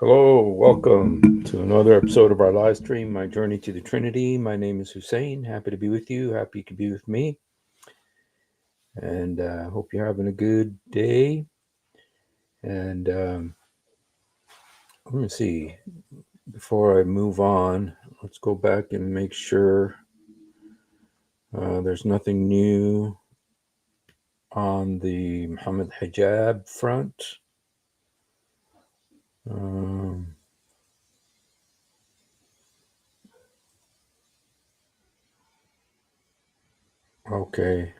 Hello, welcome to another episode of our live stream, My Journey to the Trinity. My name is Hussein. Happy to be with you. Happy you could be with me. And hope you're having a good day. And let me see. Before I move on, let's go back and make sure there's nothing new on the Muhammad hijab front. Um, okay.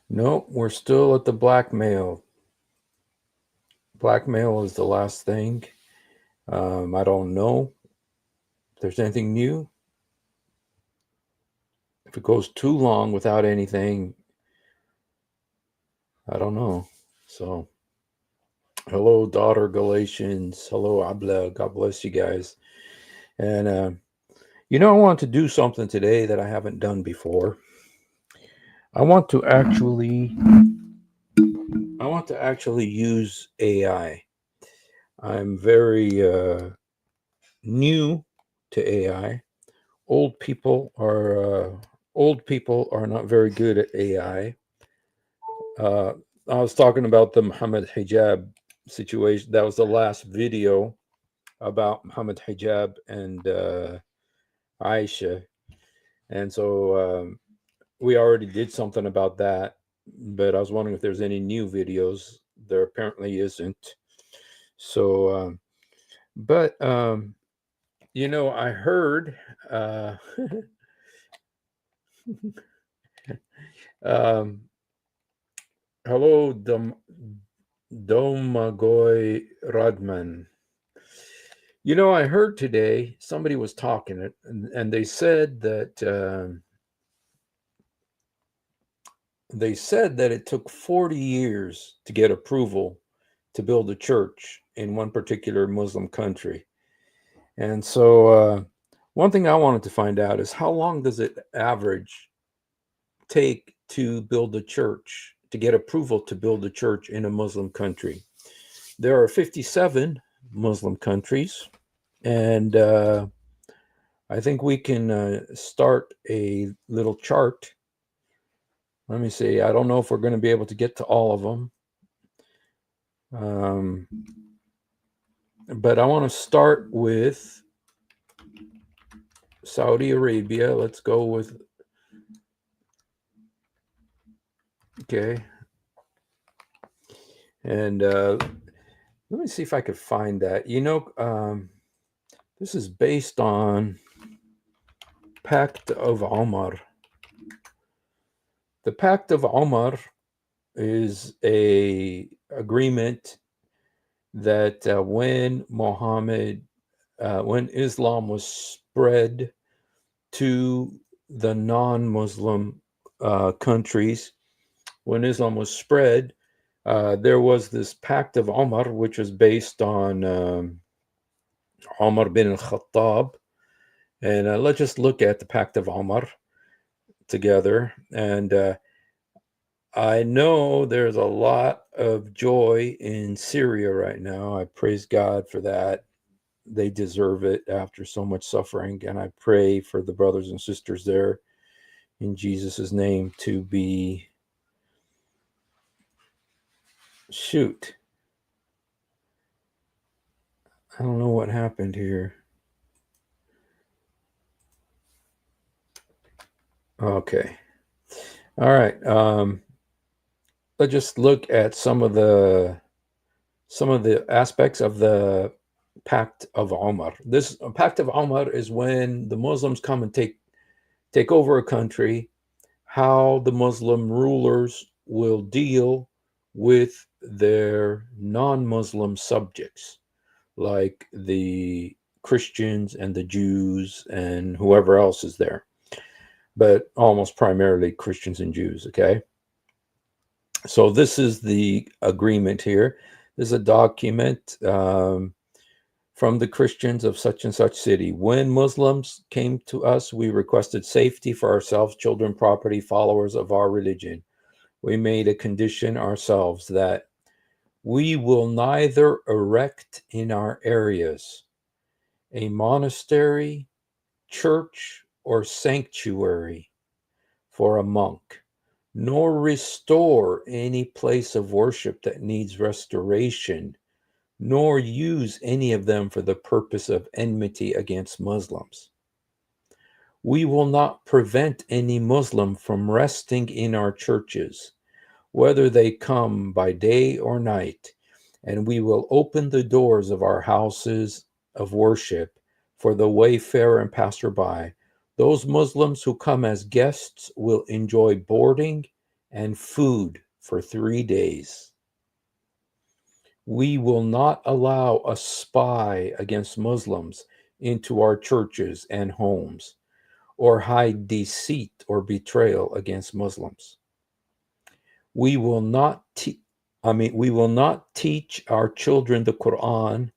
Nope, we're still at the blackmail. Blackmail is the last thing. I don't know if there's anything new. If it goes too long without anything, I don't know. So, hello, daughter Galatians. Hello, Abla. God bless you guys. And, I want to do something today that I haven't done before. I want to actually, use AI. I'm very new to AI. Old people are not very good at AI. Uh, I was talking about the Muhammad hijab situation. That was the last video about Muhammad hijab and Aisha, and so we already did something about that. But I was wondering if there's any new videos. There apparently isn't. So, but I heard. Uh, um, hello, Domagoy Radman. I heard today somebody was talking it, and they said that it took 40 years to get approval to build a church in one particular Muslim country. And so, one thing I wanted to find out is how long does it average take to build a church, to get approval to build a church in a Muslim country? There are 57 Muslim countries, and I think we can start a little chart. Let me see. I don't know if we're going to be able to get to all of them. But I want to start with Saudi Arabia. Let's go with, okay. And let me see if I could find that. This is based on Pact of Omar. The Pact of Omar is a agreement that when Islam was spread to the non-Muslim countries, when Islam was spread, there was this Pact of Omar, which was based on Omar bin al-Khattab. And let's just look at the Pact of Omar together. And I know there's a lot of joy in Syria right now. I praise God for that. They deserve it after so much suffering. And I pray for the brothers and sisters there in Jesus' name to be. Shoot. I don't know what happened here. Okay. All right. Let's just look at some of the aspects of the Pact of Omar. This Pact of Omar is when the Muslims come and take over a country, how the Muslim rulers will deal with their non-Muslim subjects, like the Christians and the Jews and whoever else is there, but almost primarily Christians and Jews, okay? So this is the agreement here. This is a document from the Christians of such and such city. When Muslims came to us, we requested safety for ourselves, children, property, followers of our religion. We made a condition ourselves that We will neither erect in our areas a monastery, church, or sanctuary for a monk, nor restore any place of worship that needs restoration, nor use any of them for the purpose of enmity against Muslims. We will not prevent any Muslim from resting in our churches, whether they come by day or night, and we will open the doors of our houses of worship for the wayfarer and passerby. Those Muslims who come as guests will enjoy boarding and food for 3 days. We will not allow a spy against Muslims into our churches and homes, or hide deceit or betrayal against Muslims. We will not teach our children the Quran,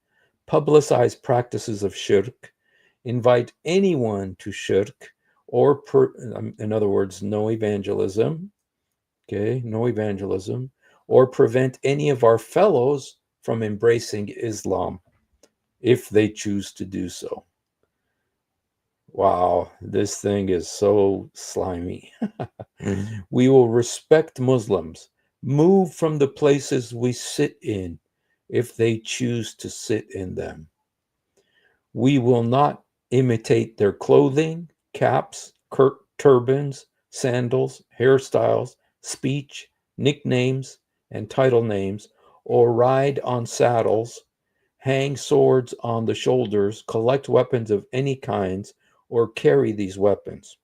publicize practices of shirk, invite anyone to shirk, or in other words, no evangelism, or prevent any of our fellows from embracing Islam if they choose to do so. Wow, this thing is so slimy. We will respect Muslims, move from the places we sit in if they choose to sit in them. We will not imitate their clothing, caps, turbans, sandals, hairstyles, speech, nicknames, and title names, or ride on saddles, hang swords on the shoulders, collect weapons of any kinds, or carry these weapons.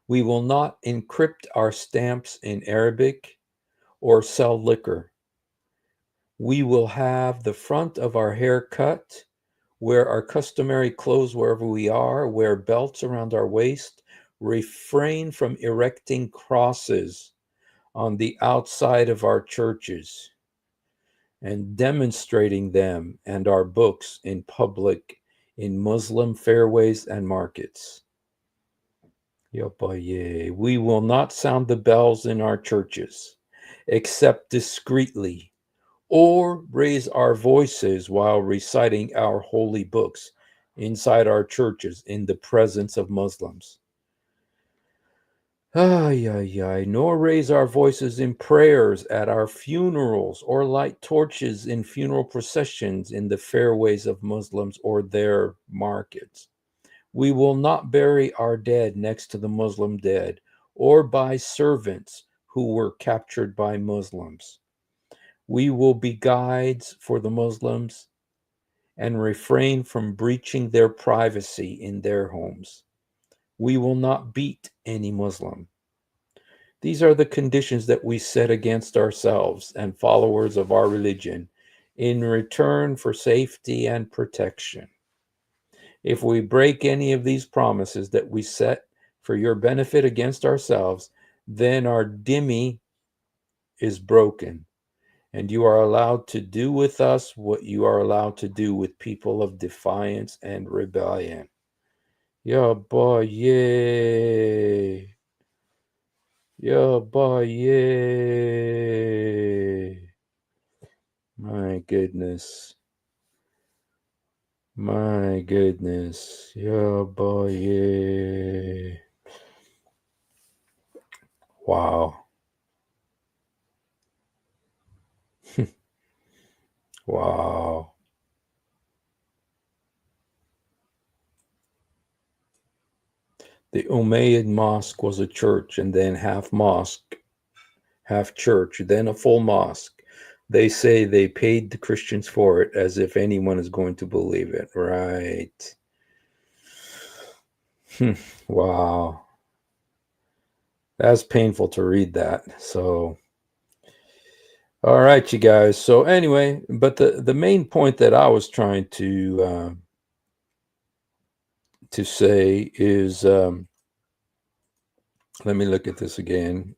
We will not encrypt our stamps in Arabic or sell liquor. We will have the front of our hair cut, wear our customary clothes wherever we are, wear belts around our waist, refrain from erecting crosses on the outside of our churches and demonstrating them and our books in public in Muslim fairways and markets. We will not sound the bells in our churches, except discreetly, or raise our voices while reciting our holy books inside our churches in the presence of Muslims. Nor raise our voices in prayers at our funerals or light torches in funeral processions in the fairways of Muslims or their markets. We will not bury our dead next to the Muslim dead or by servants who were captured by Muslims. We will be guides for the Muslims and refrain from breaching their privacy in their homes. We will not beat any Muslim. These are the conditions that we set against ourselves and followers of our religion in return for safety and protection. If we break any of these promises that we set for your benefit against ourselves, then our dhimmi is broken, and you are allowed to do with us what you are allowed to do with people of defiance and rebellion. Yeah, boy, yay. Yeah, boy, yay. My goodness. My goodness. Yeah, boy, yay. Wow. Wow. The Umayyad Mosque was a church, and then half mosque, half church, then a full mosque. They say they paid the Christians for it, as if anyone is going to believe it. Right. Wow. That's painful to read that. So, all right, you guys. So anyway, but the main point that I was trying to say is, let me look at this again.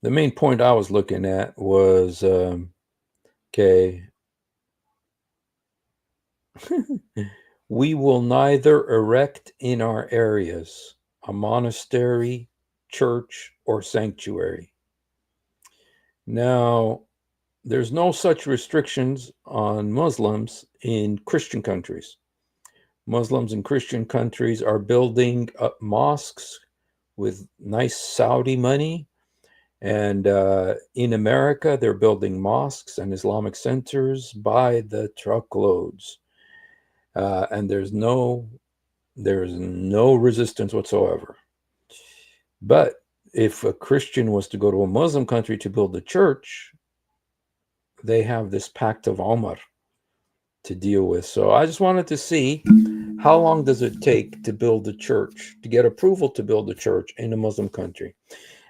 The main point I was looking at was, okay, we will neither erect in our areas a monastery, church, or sanctuary. Now, there's no such restrictions on Muslims in Christian countries. Muslims in Christian countries are building up mosques with nice Saudi money. And in America, they're building mosques and Islamic centers by the truckloads. And there's no resistance whatsoever. But if a Christian was to go to a Muslim country to build a church, they have this Pact of Omar to deal with. So I just wanted to see, how long does it take to build a church, to get approval to build a church in a Muslim country?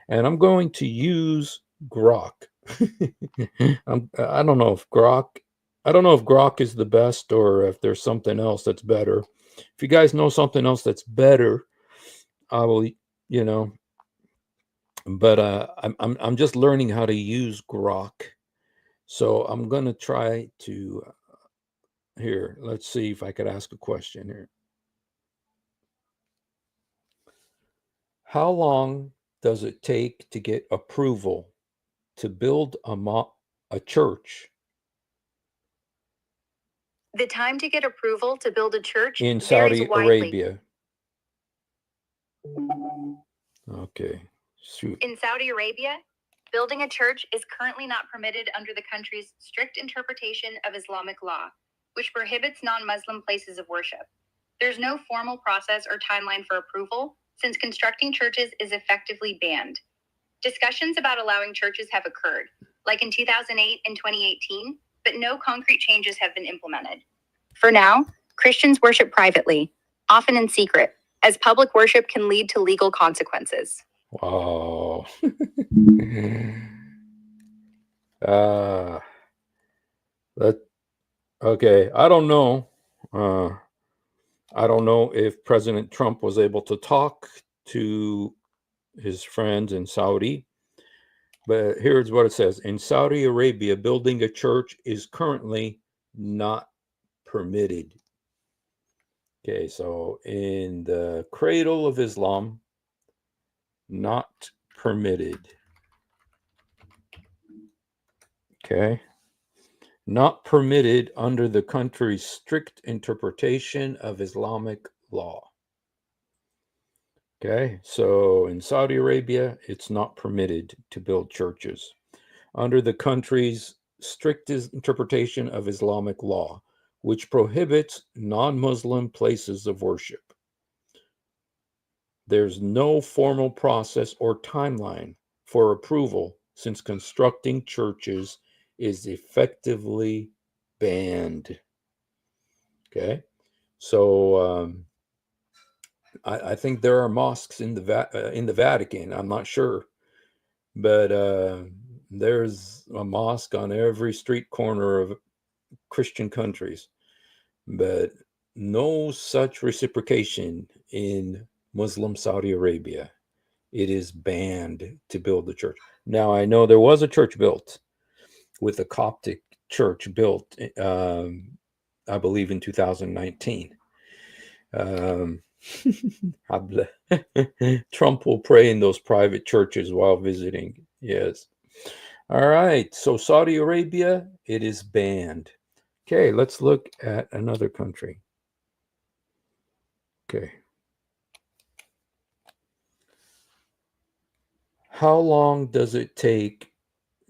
And I'm going to use Grok. I don't know if Grok is the best, or if there's something else that's better. If you guys know something else that's better, I will, but I'm just learning how to use Grok. So I'm going to try to here, let's see if I could ask a question here. How long does it take to get approval to build a church? The time to get approval to build a church in Saudi Arabia. Okay, shoot. In Saudi Arabia, building a church is currently not permitted under the country's strict interpretation of Islamic law, which prohibits non-Muslim places of worship. There's no formal process or timeline for approval, since constructing churches is effectively banned. Discussions about allowing churches have occurred, like in 2008 and 2018, but no concrete changes have been implemented. For now, Christians worship privately, often in secret, as public worship can lead to legal consequences. Wow. Okay, I don't know. I don't know if President Trump was able to talk to his friends in Saudi, but here's what it says. In Saudi Arabia, building a church is currently not permitted. Okay, so in the cradle of Islam, not permitted. Okay. Not permitted under the country's strict interpretation of Islamic law. Okay, so in Saudi Arabia, it's not permitted to build churches under the country's strictest interpretation of Islamic law, which prohibits non-Muslim places of worship. There's no formal process or timeline for approval, since constructing churches is effectively banned. Okay, so I think there are mosques in the Vatican. I'm not sure, but there's a mosque on every street corner of Christian countries, but no such reciprocation in Muslim Saudi Arabia. It is banned to build the church. Now, I know there was a church built, with a Coptic church built, I believe in 2019. Trump will pray in those private churches while visiting. Yes. All right. So Saudi Arabia, it is banned. Okay, let's look at another country. Okay. How long does it take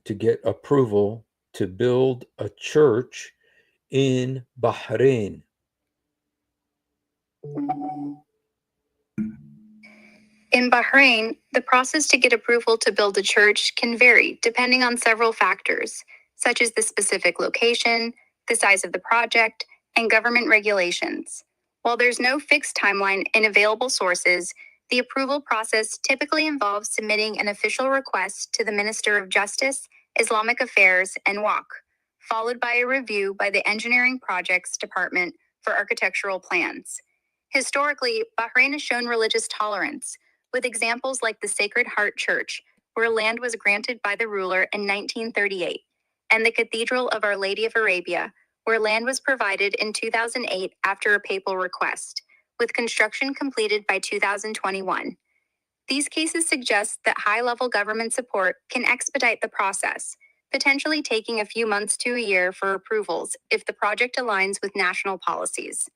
to get approval to build a church in Bahrain? In Bahrain, the process to get approval to build a church can vary depending on several factors, such as the specific location, the size of the project, and government regulations. While there's no fixed timeline in available sources, the approval process typically involves submitting an official request to the Minister of Justice, Islamic Affairs, and Waqf, followed by a review by the Engineering Projects Department for architectural plans. Historically, Bahrain has shown religious tolerance, with examples like the Sacred Heart Church, where land was granted by the ruler in 1938, and the Cathedral of Our Lady of Arabia, where land was provided in 2008 after a papal request, with construction completed by 2021. These cases suggest that high-level government support can expedite the process, potentially taking a few months to a year for approvals if the project aligns with national policies.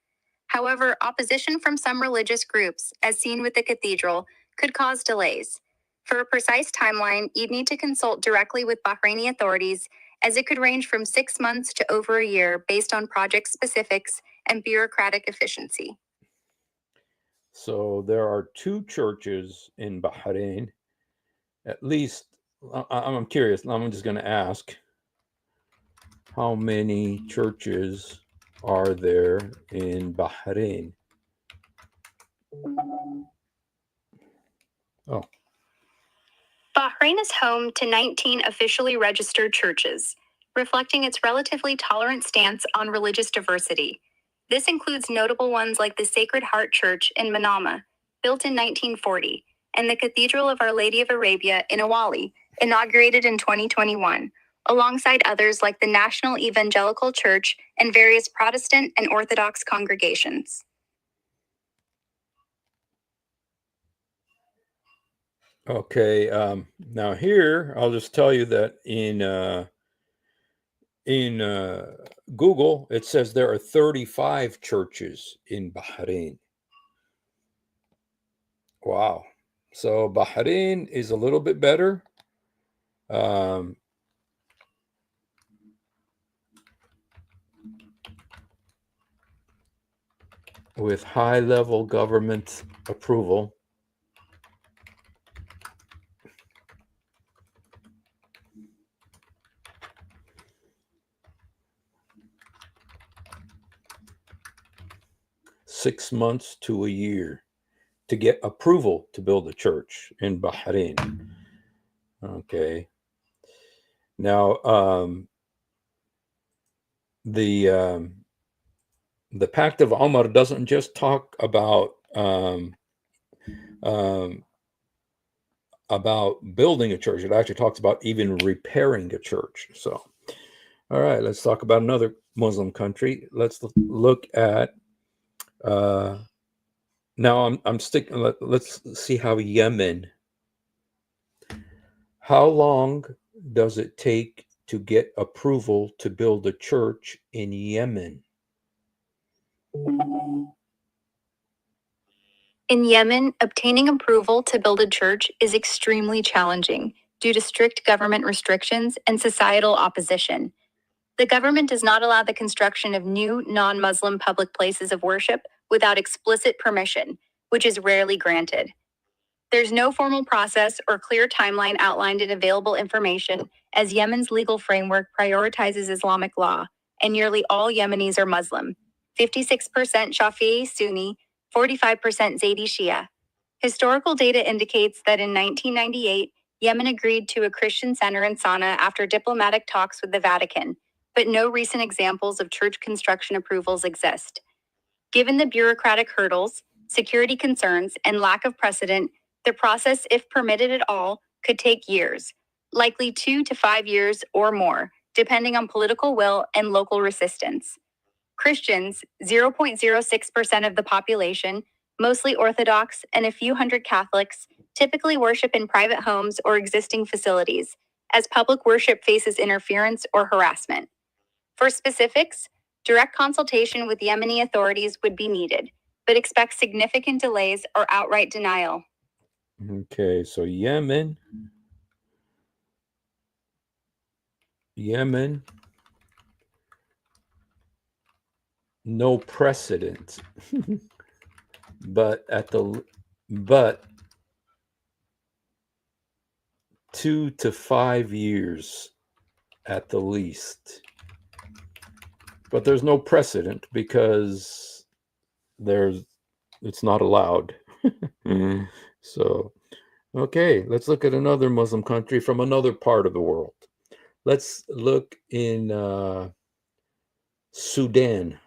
However, opposition from some religious groups, as seen with the cathedral, could cause delays. For a precise timeline, you'd need to consult directly with Bahraini authorities, as it could range from 6 months to over a year based on project specifics and bureaucratic efficiency. So there are two churches in Bahrain, at least. I'm curious. I'm just going to ask, how many churches are there in Bahrain? Oh, Bahrain is home to 19 officially registered churches, reflecting its relatively tolerant stance on religious diversity. This includes notable ones like the Sacred Heart Church in Manama, built in 1940, and the Cathedral of Our Lady of Arabia in Awali, inaugurated in 2021, alongside others like the National Evangelical Church and various Protestant and Orthodox congregations. okay. Now here, I'll just tell you that in Google, it says there are 35 churches in Bahrain. Wow. So Bahrain is a little bit better. With high-level government approval. Six months to a year to get approval to build a church in Bahrain. Okay. Now, the Pact of Omar doesn't just talk about building a church. It actually talks about even repairing a church. So, all right, let's talk about another Muslim country. Let's look at. Now I'm sticking. Let's see how Yemen. How long does it take to get approval to build a church in Yemen? In Yemen, obtaining approval to build a church is extremely challenging due to strict government restrictions and societal opposition. The government does not allow the construction of new non Muslim public places of worship without explicit permission, which is rarely granted. There's no formal process or clear timeline outlined in available information, as Yemen's legal framework prioritizes Islamic law, and nearly all Yemenis are Muslim 56% Shafi'i Sunni, 45% Zaydi Shia. Historical data indicates that in 1998, Yemen agreed to a Christian center in Sana'a after diplomatic talks with the Vatican, but no recent examples of church construction approvals exist. Given the bureaucratic hurdles, security concerns, and lack of precedent, the process, if permitted at all, could take years, likely 2 to 5 years or more, depending on political will and local resistance. Christians, 0.06% of the population, mostly Orthodox, and a few hundred Catholics, typically worship in private homes or existing facilities, as public worship faces interference or harassment. For specifics, direct consultation with Yemeni authorities would be needed, but expect significant delays or outright denial. Okay, so Yemen, no precedent, but 2 to 5 years at the least. But there's no precedent because it's not allowed. So, okay, let's look at another Muslim country from another part of the world. Let's look in Sudan.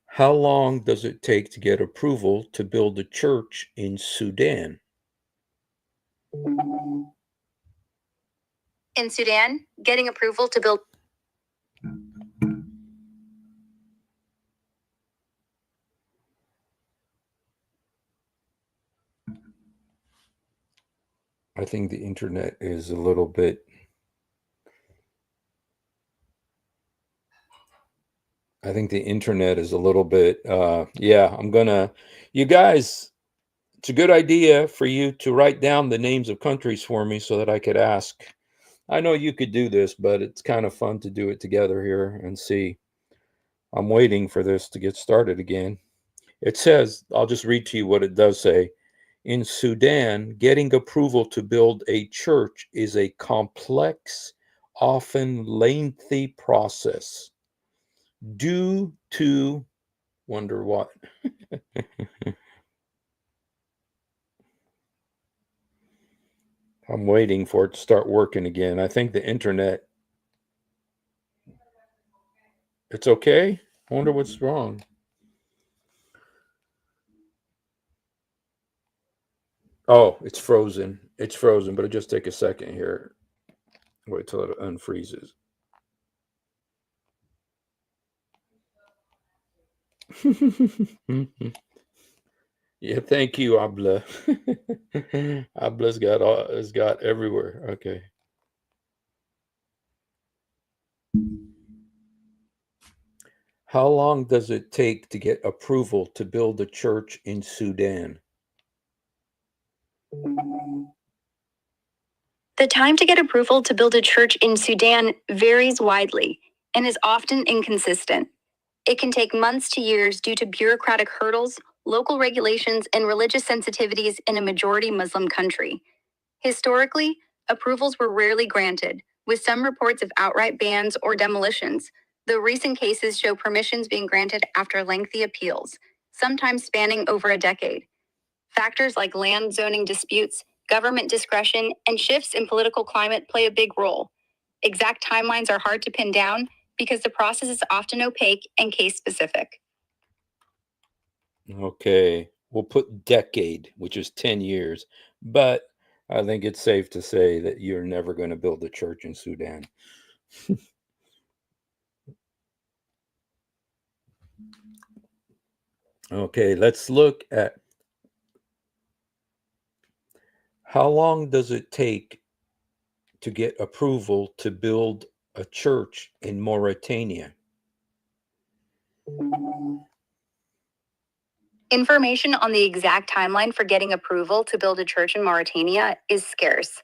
How long does it take to get approval to build a church in Sudan? In Sudan, getting approval to build I think the internet is a little bit. I think the internet is a little bit. Yeah, You guys, it's a good idea for you to write down the names of countries for me so that I could ask. I know you could do this, but it's kind of fun to do it together here and see. I'm waiting for this to get started again. It says, I'll just read to you what it does say. In Sudan, getting approval to build a church is a complex, often lengthy process due to wonder what. I'm waiting for it to start working again. I think the internet. It's okay. I wonder what's wrong. Oh, it's frozen. It's frozen, but it'll just take a second here. Wait till it unfreezes. Yeah, thank you, Abla. Abla's got everywhere. Okay. How long does it take to get approval to build a church in Sudan? The time to get approval to build a church in Sudan varies widely and is often inconsistent. It can take months to years due to bureaucratic hurdles, local regulations, and religious sensitivities in a majority Muslim country. Historically, approvals were rarely granted, with some reports of outright bans or demolitions, though recent cases show permissions being granted after lengthy appeals, sometimes spanning over a decade. Factors like land zoning disputes, government discretion, and shifts in political climate play a big role. Exact timelines are hard to pin down because the process is often opaque and case specific. Okay. We'll put decade, which is 10 years. But I think it's safe to say that you're never going to build a church in Sudan. Okay, let's look at how long does it take to get approval to build a church in Mauritania? Information on the exact timeline for getting approval to build a church in Mauritania is scarce.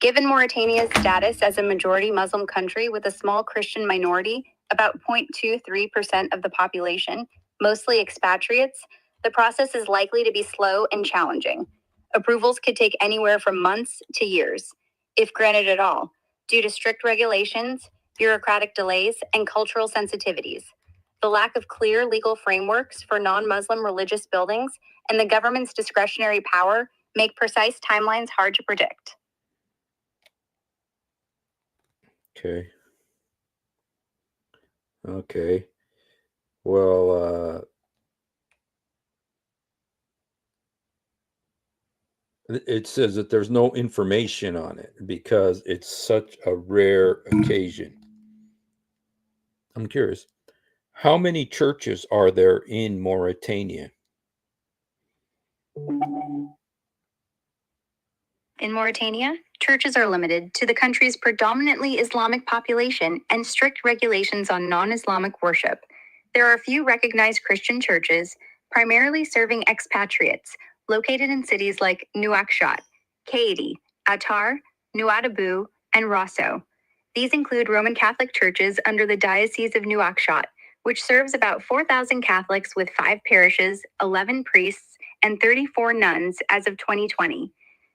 Given Mauritania's status as a majority Muslim country with a small Christian minority, about 0.23% of the population, mostly expatriates, the process is likely to be slow and challenging. Approvals could take anywhere from months to years, if granted at all, due to strict regulations, bureaucratic delays, and cultural sensitivities. The lack of clear legal frameworks for non-Muslim religious buildings and the government's discretionary power make precise timelines hard to predict. Okay. Okay. Well, it says that there's no information on it because it's such a rare occasion. I'm curious, how many churches are there in Mauritania? In Mauritania, churches are limited to the country's predominantly Islamic population and strict regulations on non-Islamic worship. There are a few recognized Christian churches, primarily serving expatriates, located in cities like Nouakchott, Kaidi, Attar, Nouadhibou, and Rosso. These include Roman Catholic churches under the Diocese of Nouakchott, which serves about 4,000 Catholics with 5 parishes, 11 priests, and 34 nuns as of 2020.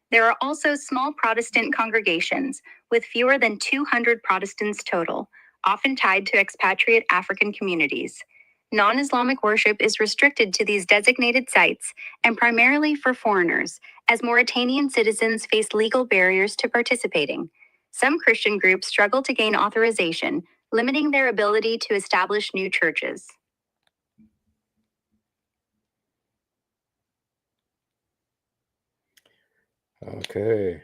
There are also small Protestant congregations, with fewer than 200 Protestants total, often tied to expatriate African communities. Non-Islamic worship is restricted to these designated sites and primarily for foreigners, as Mauritanian citizens face legal barriers to participating. Some Christian groups struggle to gain authorization, limiting their ability to establish new churches. Okay.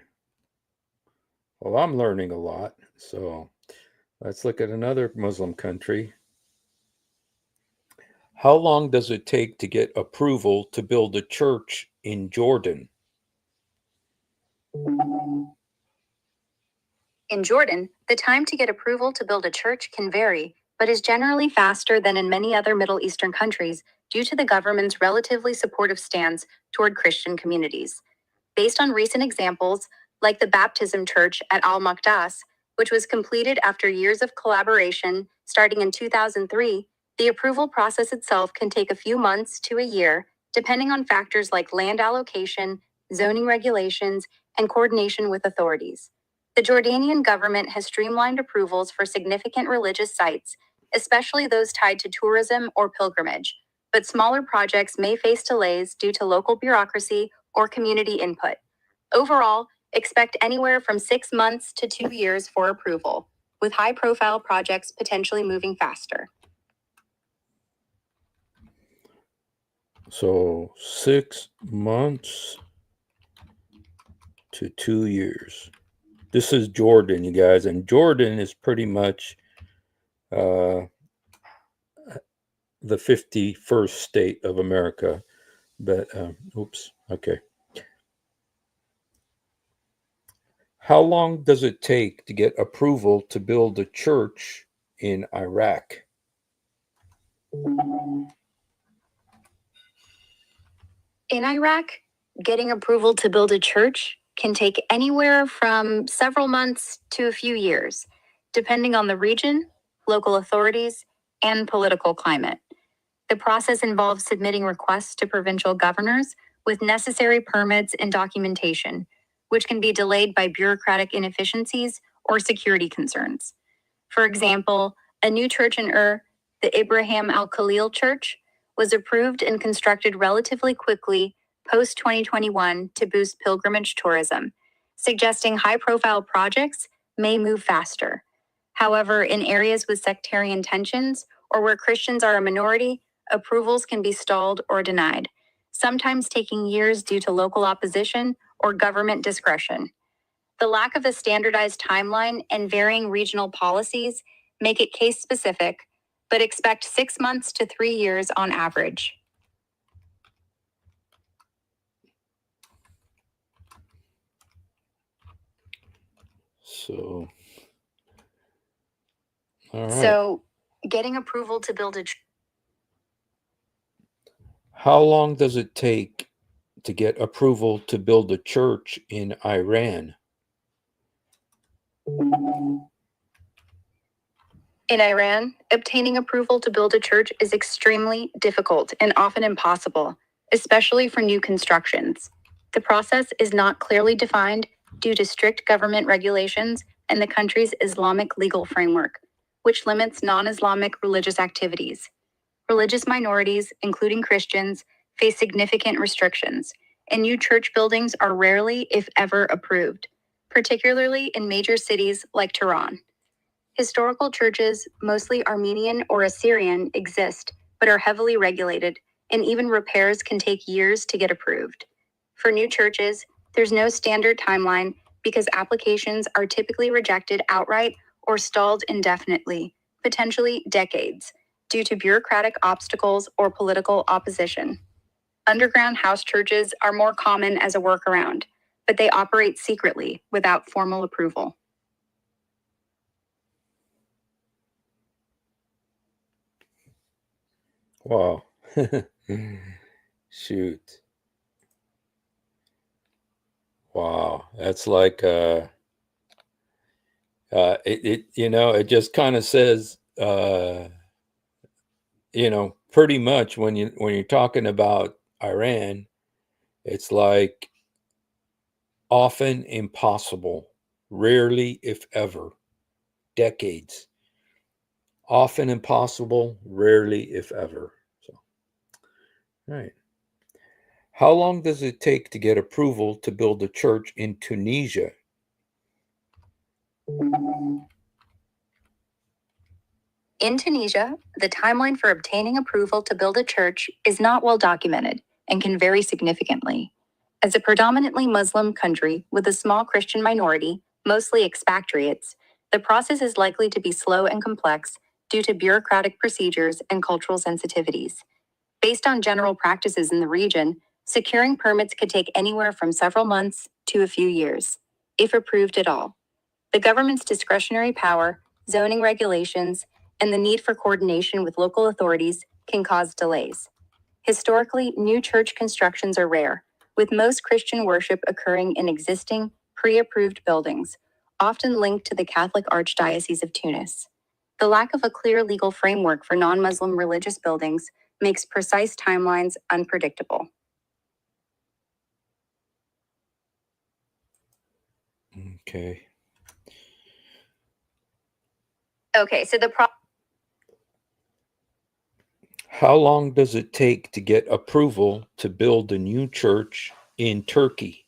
Well, I'm learning a lot. So let's look at another Muslim country. How long does it take to get approval to build a church in Jordan? In Jordan, the time to get approval to build a church can vary, but is generally faster than in many other Middle Eastern countries due to the government's relatively supportive stance toward Christian communities. Based on recent examples, like the baptism church at Al Maqdas, which was completed after years of collaboration starting in 2003, the approval process itself can take a few months to a year, depending on factors like land allocation, zoning regulations, and coordination with authorities. The Jordanian government has streamlined approvals for significant religious sites, especially those tied to tourism or pilgrimage, but smaller projects may face delays due to local bureaucracy or community input. Overall, expect anywhere from 6 months to 2 years for approval, with high profile projects potentially moving faster. So 6 months to 2 years. This is Jordan, you guys, and Jordan is pretty much the 51st state of America. But, okay. How long does it take to get approval to build a church in Iraq? In Iraq, getting approval to build a church can take anywhere from several months to a few years, depending on the region, local authorities, and political climate. The process involves submitting requests to provincial governors with necessary permits and documentation, which can be delayed by bureaucratic inefficiencies or security concerns. For example, a new church in the Ibrahim al-Khalil Church, was approved and constructed relatively quickly post 2021 to boost pilgrimage tourism, suggesting high-profile projects may move faster. However, in areas with sectarian tensions or where Christians are a minority, approvals can be stalled or denied, sometimes taking years due to local opposition or government discretion. The lack of a standardized timeline and varying regional policies make it case specific, but expect 6 months to 3 years on average. So, all right. So, getting approval to build a How long does it take to get approval to build a church in Iran? In Iran, obtaining approval to build a church is extremely difficult and often impossible, especially for new constructions. The process is not clearly defined due to strict government regulations and the country's Islamic legal framework, which limits non-Islamic religious activities. Religious minorities, including Christians, face significant restrictions, and new church buildings are rarely, if ever, approved, particularly in major cities like Tehran. Historical churches, mostly Armenian or Assyrian, exist, but are heavily regulated, and even repairs can take years to get approved. For new churches, there's no standard timeline because applications are typically rejected outright or stalled indefinitely, potentially decades, due to bureaucratic obstacles or political opposition. Underground house churches are more common as a workaround, but they operate secretly without formal approval. Wow. Shoot. Wow. That's like it just kind of says pretty much when you're talking about Iran, it's like often impossible, rarely if ever, decades. Often impossible, rarely if ever. So, right. How long does it take to get approval to build a church in Tunisia? In Tunisia, the timeline for obtaining approval to build a church is not well documented and can vary significantly. As a predominantly Muslim country with a small Christian minority, mostly expatriates, the process is likely to be slow and complex due to bureaucratic procedures and cultural sensitivities. Based on general practices in the region, Securing permits could take anywhere from several months to a few years, if approved at all. The government's discretionary power, zoning regulations, and the need for coordination with local authorities can cause delays. Historically, new church constructions are rare, with most Christian worship occurring in existing, pre-approved buildings, often linked to the Catholic Archdiocese of Tunis. The lack of a clear legal framework for non-Muslim religious buildings makes precise timelines unpredictable. Okay. Okay, so How long does it take to get approval to build a new church in Turkey?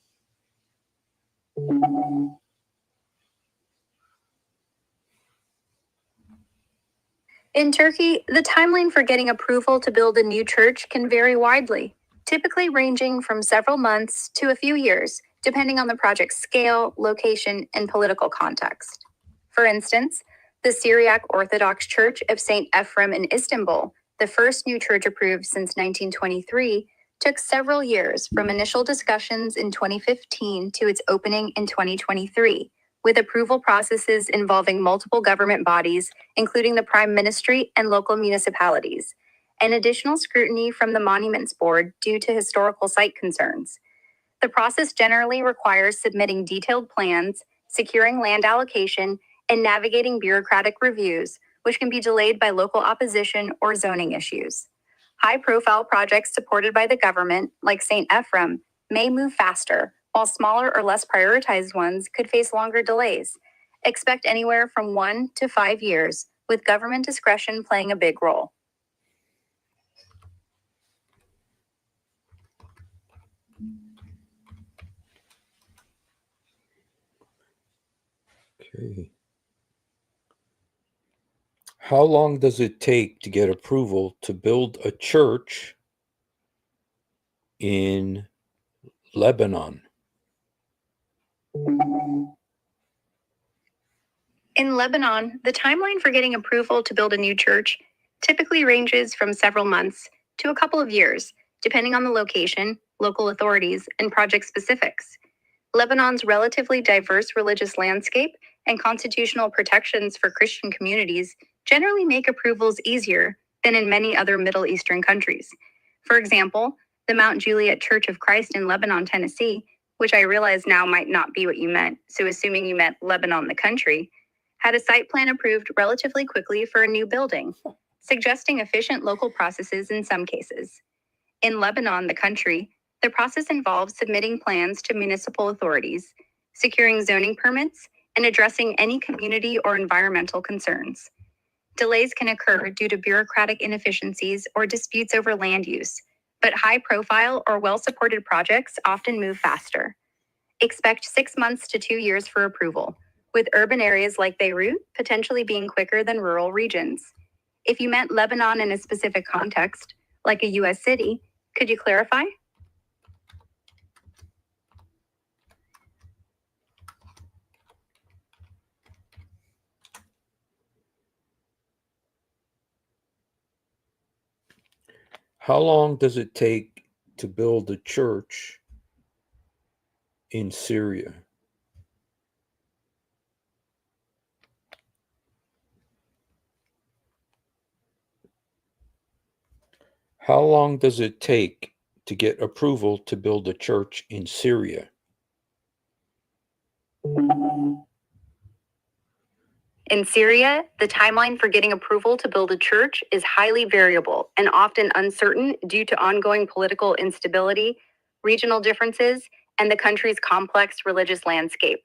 In Turkey, the timeline for getting approval to build a new church can vary widely, typically ranging from several months to a few years, depending on the project's scale, location, and political context. For instance, the Syriac Orthodox Church of St. Ephrem in Istanbul, the first new church approved since 1923, took several years from initial discussions in 2015 to its opening in 2023, with approval processes involving multiple government bodies, including the Prime Ministry and local municipalities, and additional scrutiny from the Monuments Board due to historical site concerns. The process generally requires submitting detailed plans, securing land allocation, and navigating bureaucratic reviews, which can be delayed by local opposition or zoning issues. High-profile projects supported by the government, like St. Ephrem, may move faster, while smaller or less prioritized ones could face longer delays. Expect anywhere from 1 to 5 years, with government discretion playing a big role. Okay. How long does it take to get approval to build a church in Lebanon? In Lebanon, the timeline for getting approval to build a new church typically ranges from several months to a couple of years, depending on the location, local authorities, and project specifics. Lebanon's relatively diverse religious landscape and constitutional protections for Christian communities generally make approvals easier than in many other Middle Eastern countries. For example, the Mount Juliet Church of Christ in Lebanon, Tennessee, which I realize now might not be what you meant, so assuming you meant Lebanon, the country, had a site plan approved relatively quickly for a new building, suggesting efficient local processes in some cases. In Lebanon, the country, the process involves submitting plans to municipal authorities, securing zoning permits, and addressing any community or environmental concerns. Delays can occur due to bureaucratic inefficiencies or disputes over land use, but high-profile or well-supported projects often move faster. Expect 6 months to 2 years for approval, with urban areas like Beirut potentially being quicker than rural regions. If you meant Lebanon in a specific context, like a U.S. city, could you clarify? How long does it take to build a church in Syria? How long does it take to get approval to build a church in Syria? In Syria, the timeline for getting approval to build a church is highly variable and often uncertain due to ongoing political instability, regional differences, and the country's complex religious landscape.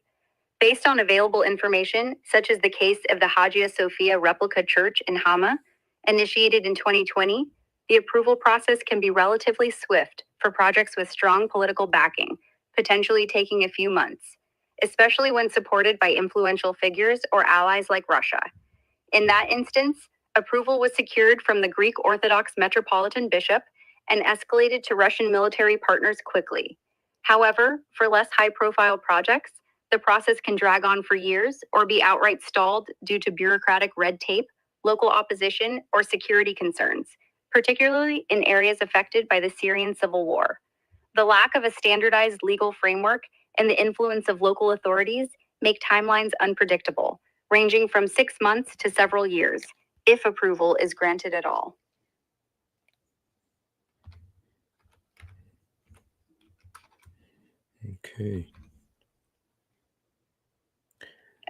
Based on available information, such as the case of the Hagia Sophia replica church in Hama, initiated in 2020, the approval process can be relatively swift for projects with strong political backing, potentially taking a few months, especially when supported by influential figures or allies like Russia. In that instance, approval was secured from the Greek Orthodox Metropolitan Bishop and escalated to Russian military partners quickly. However, for less high-profile projects, the process can drag on for years or be outright stalled due to bureaucratic red tape, local opposition, or security concerns, particularly in areas affected by the Syrian civil war. The lack of a standardized legal framework and the influence of local authorities make timelines unpredictable, ranging from 6 months to several years, if approval is granted at all.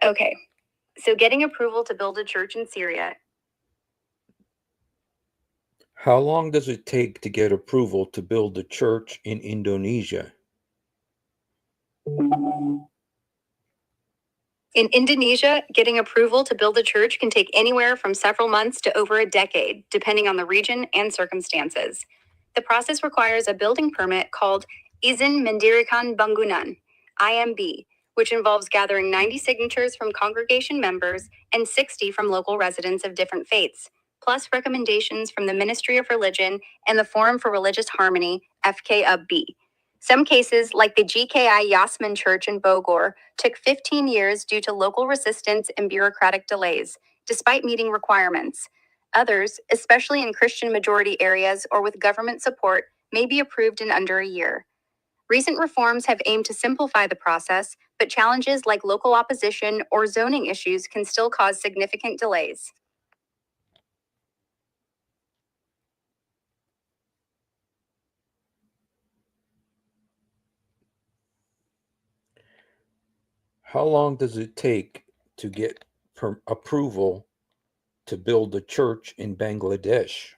Okay, so getting approval to build a church in Syria. How long does it take to get approval to build a church in Indonesia? In Indonesia, getting approval to build a church can take anywhere from several months to over a decade, depending on the region and circumstances. The process requires a building permit called Izin Mendirikan Bangunan, IMB, which involves gathering 90 signatures from congregation members and 60 from local residents of different faiths, plus recommendations from the Ministry of Religion and the Forum for Religious Harmony, FKUB. Some cases, like the GKI Yasmin Church in Bogor, took 15 years due to local resistance and bureaucratic delays, despite meeting requirements. Others, especially in Christian majority areas or with government support, may be approved in under a year. Recent reforms have aimed to simplify the process, but challenges like local opposition or zoning issues can still cause significant delays. How long does it take to get approval to build a church in Bangladesh?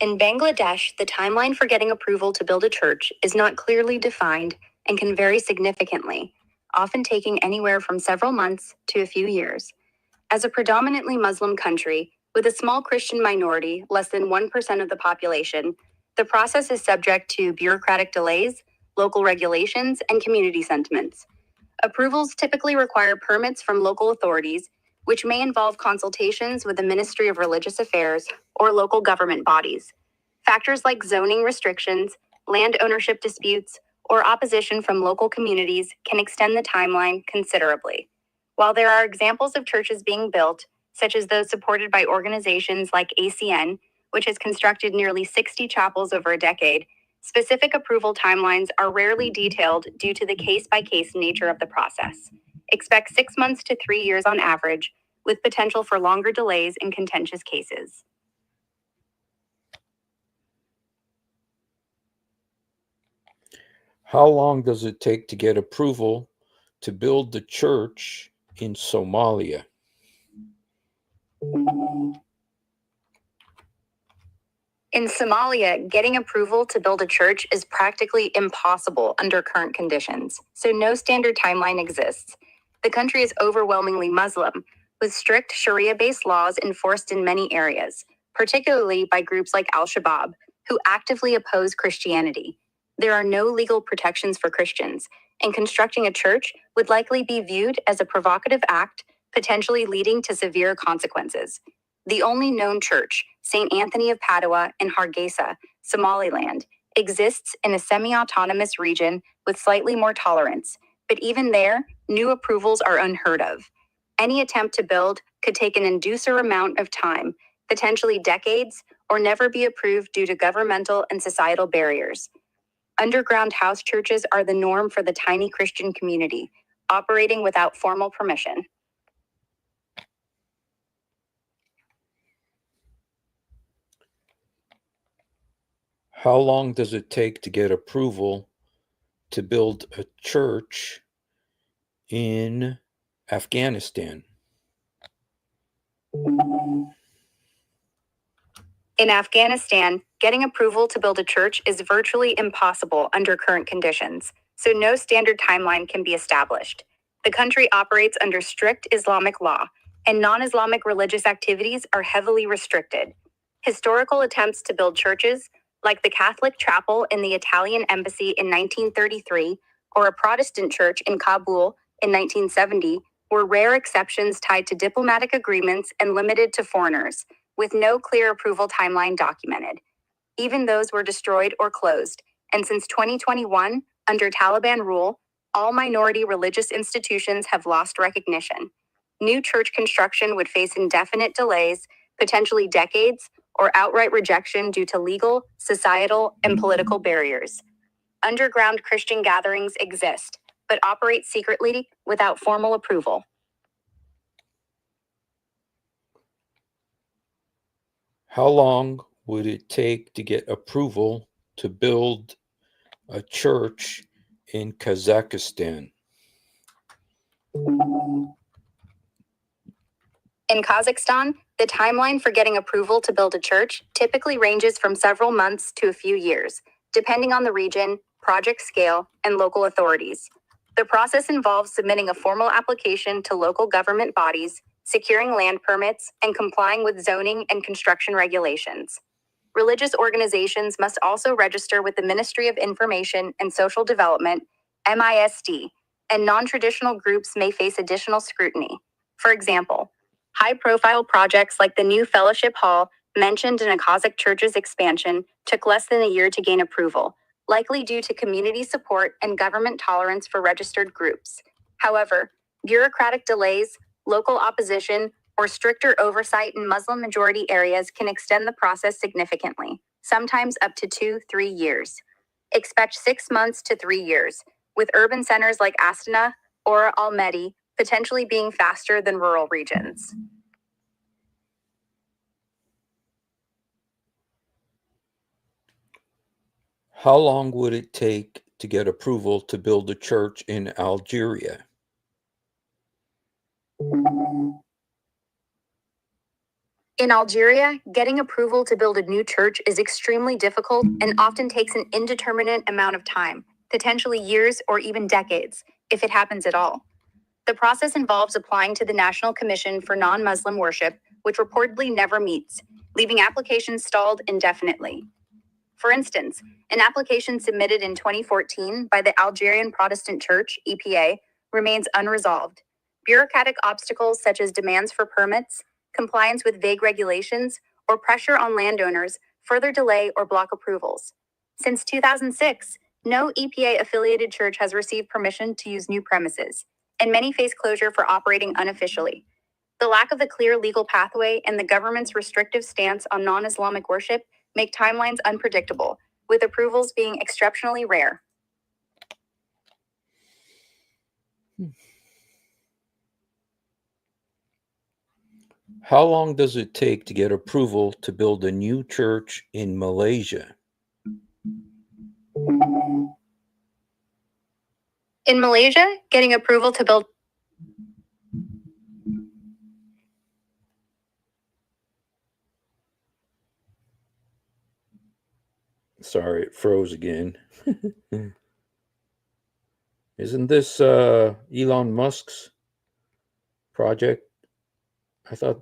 In Bangladesh, the timeline for getting approval to build a church is not clearly defined and can vary significantly, often taking anywhere from several months to a few years. As a predominantly Muslim country, with a small Christian minority, less than 1% of the population, the process is subject to bureaucratic delays, local regulations, and community sentiments. Approvals typically require permits from local authorities, which may involve consultations with the Ministry of Religious Affairs or local government bodies. Factors like zoning restrictions, land ownership disputes, or opposition from local communities can extend the timeline considerably. While there are examples of churches being built, such as those supported by organizations like ACN, which has constructed nearly 60 chapels over a decade, specific approval timelines are rarely detailed due to the case-by-case nature of the process. Expect 6 months to 3 years on average, with potential for longer delays in contentious cases. How long does it take to get approval to build the church in Somalia? In Somalia, getting approval to build a church is practically impossible under current conditions, so no standard timeline exists. The country is overwhelmingly Muslim, with strict Sharia-based laws enforced in many areas, particularly by groups like Al-Shabaab, who actively oppose Christianity. There are no legal protections for Christians, and constructing a church would likely be viewed as a provocative act, potentially leading to severe consequences. The only known church, St. Anthony of Padua in Hargeisa, Somaliland, exists in a semi-autonomous region with slightly more tolerance, but even there, new approvals are unheard of. Any attempt to build could take an inducer amount of time, potentially decades, or never be approved due to governmental and societal barriers. Underground house churches are the norm for the tiny Christian community, operating without formal permission. How long does it take to get approval to build a church in Afghanistan? In Afghanistan, getting approval to build a church is virtually impossible under current conditions, so no standard timeline can be established. The country operates under strict Islamic law, and non-Islamic religious activities are heavily restricted. Historical attempts to build churches, like the Catholic chapel in the Italian embassy in 1933 or a Protestant church in Kabul in 1970, were rare exceptions tied to diplomatic agreements and limited to foreigners, with no clear approval timeline documented. Even those were destroyed or closed, and since 2021, under Taliban rule, all minority religious institutions have lost recognition. New church construction would face indefinite delays, potentially decades, or outright rejection due to legal, societal, and political barriers. Underground Christian gatherings exist, but operate secretly without formal approval. How long would it take to get approval to build a church in Kazakhstan? In Kazakhstan, the timeline for getting approval to build a church typically ranges from several months to a few years, depending on the region, project scale, and local authorities. The process involves submitting a formal application to local government bodies, securing land permits, and complying with zoning and construction regulations. Religious organizations must also register with the Ministry of Information and Social Development, MISD, and non-traditional groups may face additional scrutiny. For example, high-profile projects like the new fellowship hall mentioned in a Kazakh church's expansion took less than a year to gain approval, likely due to community support and government tolerance for registered groups. However, bureaucratic delays, local opposition, or stricter oversight in Muslim-majority areas can extend the process significantly, sometimes up to 2-3 years. Expect 6 months to 3 years, with urban centers like Astana or Almaty potentially being faster than rural regions. How long would it take to get approval to build a church in Algeria? In Algeria, getting approval to build a new church is extremely difficult and often takes an indeterminate amount of time, potentially years or even decades, if it happens at all. The process involves applying to the National Commission for Non-Muslim Worship, which reportedly never meets, leaving applications stalled indefinitely. For instance, an application submitted in 2014 by the Algerian Protestant Church, EPA, remains unresolved. Bureaucratic obstacles such as demands for permits, compliance with vague regulations, or pressure on landowners further delay or block approvals. Since 2006, no EPA-affiliated church has received permission to use new premises, and many face closure for operating unofficially. The lack of a clear legal pathway and the government's restrictive stance on non-Islamic worship make timelines unpredictable, with approvals being exceptionally rare. How long does it take to get approval to build a new church in Malaysia? In Malaysia, getting approval to build Sorry, it froze again. Isn't this Elon Musk's project? I thought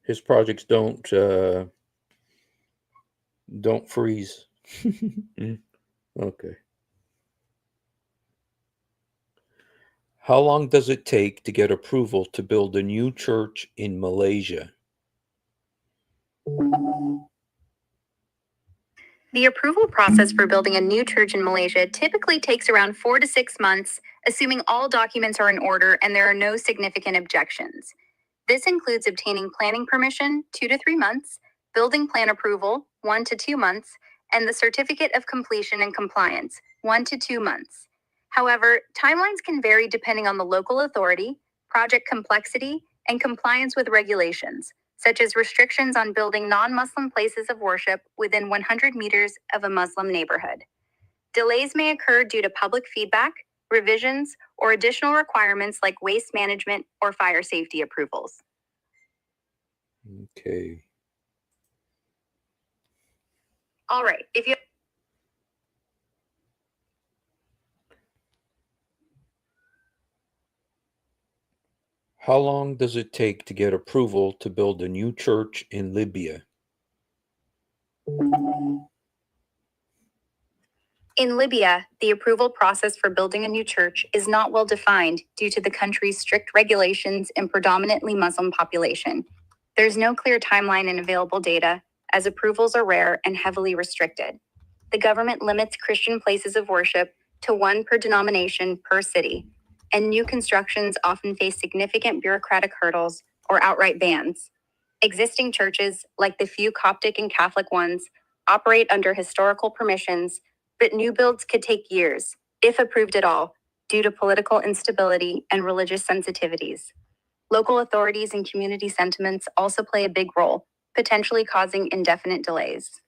his projects don't freeze. Okay. How long does it take to get approval to build a new church in Malaysia? The approval process for building a new church in Malaysia typically takes around 4 to 6 months, assuming all documents are in order and there are no significant objections. This includes obtaining planning permission, 2 to 3 months, building plan approval, 1 to 2 months, and the certificate of completion and compliance, 1 to 2 months. However, timelines can vary depending on the local authority, project complexity, and compliance with regulations, such as restrictions on building non-Muslim places of worship within 100 meters of a Muslim neighborhood. Delays may occur due to public feedback, revisions, or additional requirements like waste management or fire safety approvals. Okay. All right, How long does it take to get approval to build a new church in Libya? In Libya, the approval process for building a new church is not well defined due to the country's strict regulations and predominantly Muslim population. There's no clear timeline in available data, as approvals are rare and heavily restricted. The government limits Christian places of worship to 1 per denomination per city, and new constructions often face significant bureaucratic hurdles or outright bans. Existing churches, like the few Coptic and Catholic ones, operate under historical permissions, but new builds could take years, if approved at all, due to political instability and religious sensitivities. Local authorities and community sentiments also play a big role, potentially causing indefinite delays.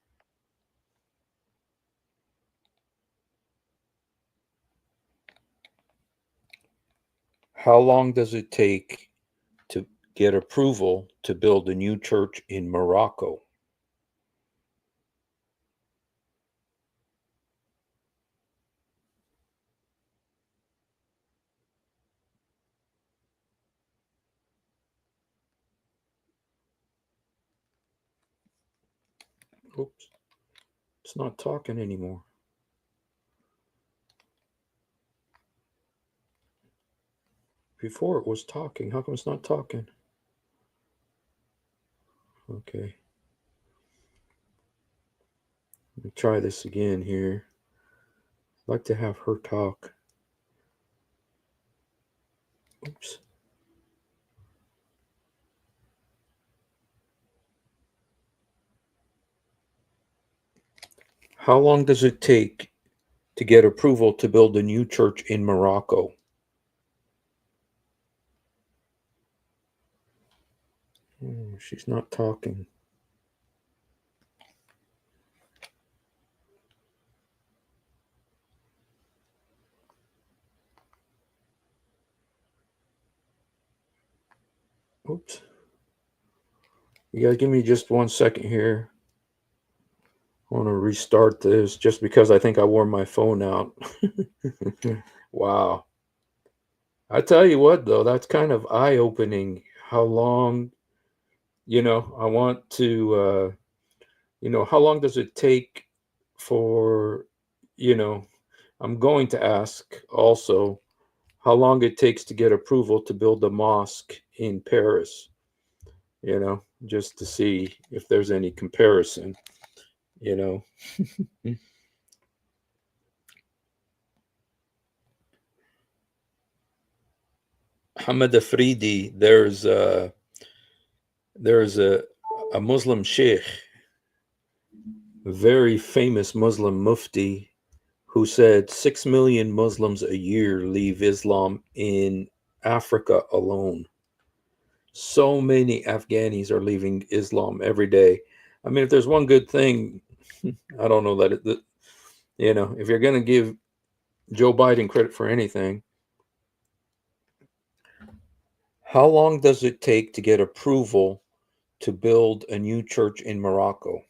How long does it take to get approval to build a new church in Morocco? Oops, it's not talking anymore. Before it was talking. How come it's not talking? Okay. Let me try this again here. I'd like to have her talk. Oops. How long does it take to get approval to build a new church in Morocco? Oh, she's not talking. Oops. You gotta give me just 1 second here. I want to restart this just because I think I wore my phone out. Wow. I tell you what, though, that's kind of eye-opening how long, I want to, how long does it take for, you know, I'm going to ask also how long it takes to get approval to build a mosque in Paris, just to see if there's any comparison, you know. Hamad Afridi, there's a Muslim sheikh, a very famous Muslim mufti, who said 6 million Muslims a year leave Islam in Africa alone. So many Afghanis are leaving Islam every day. I mean, if there's one good thing, I don't know if you're going to give Joe Biden credit for anything, how long does it take to get approval to build a new church in Morocco?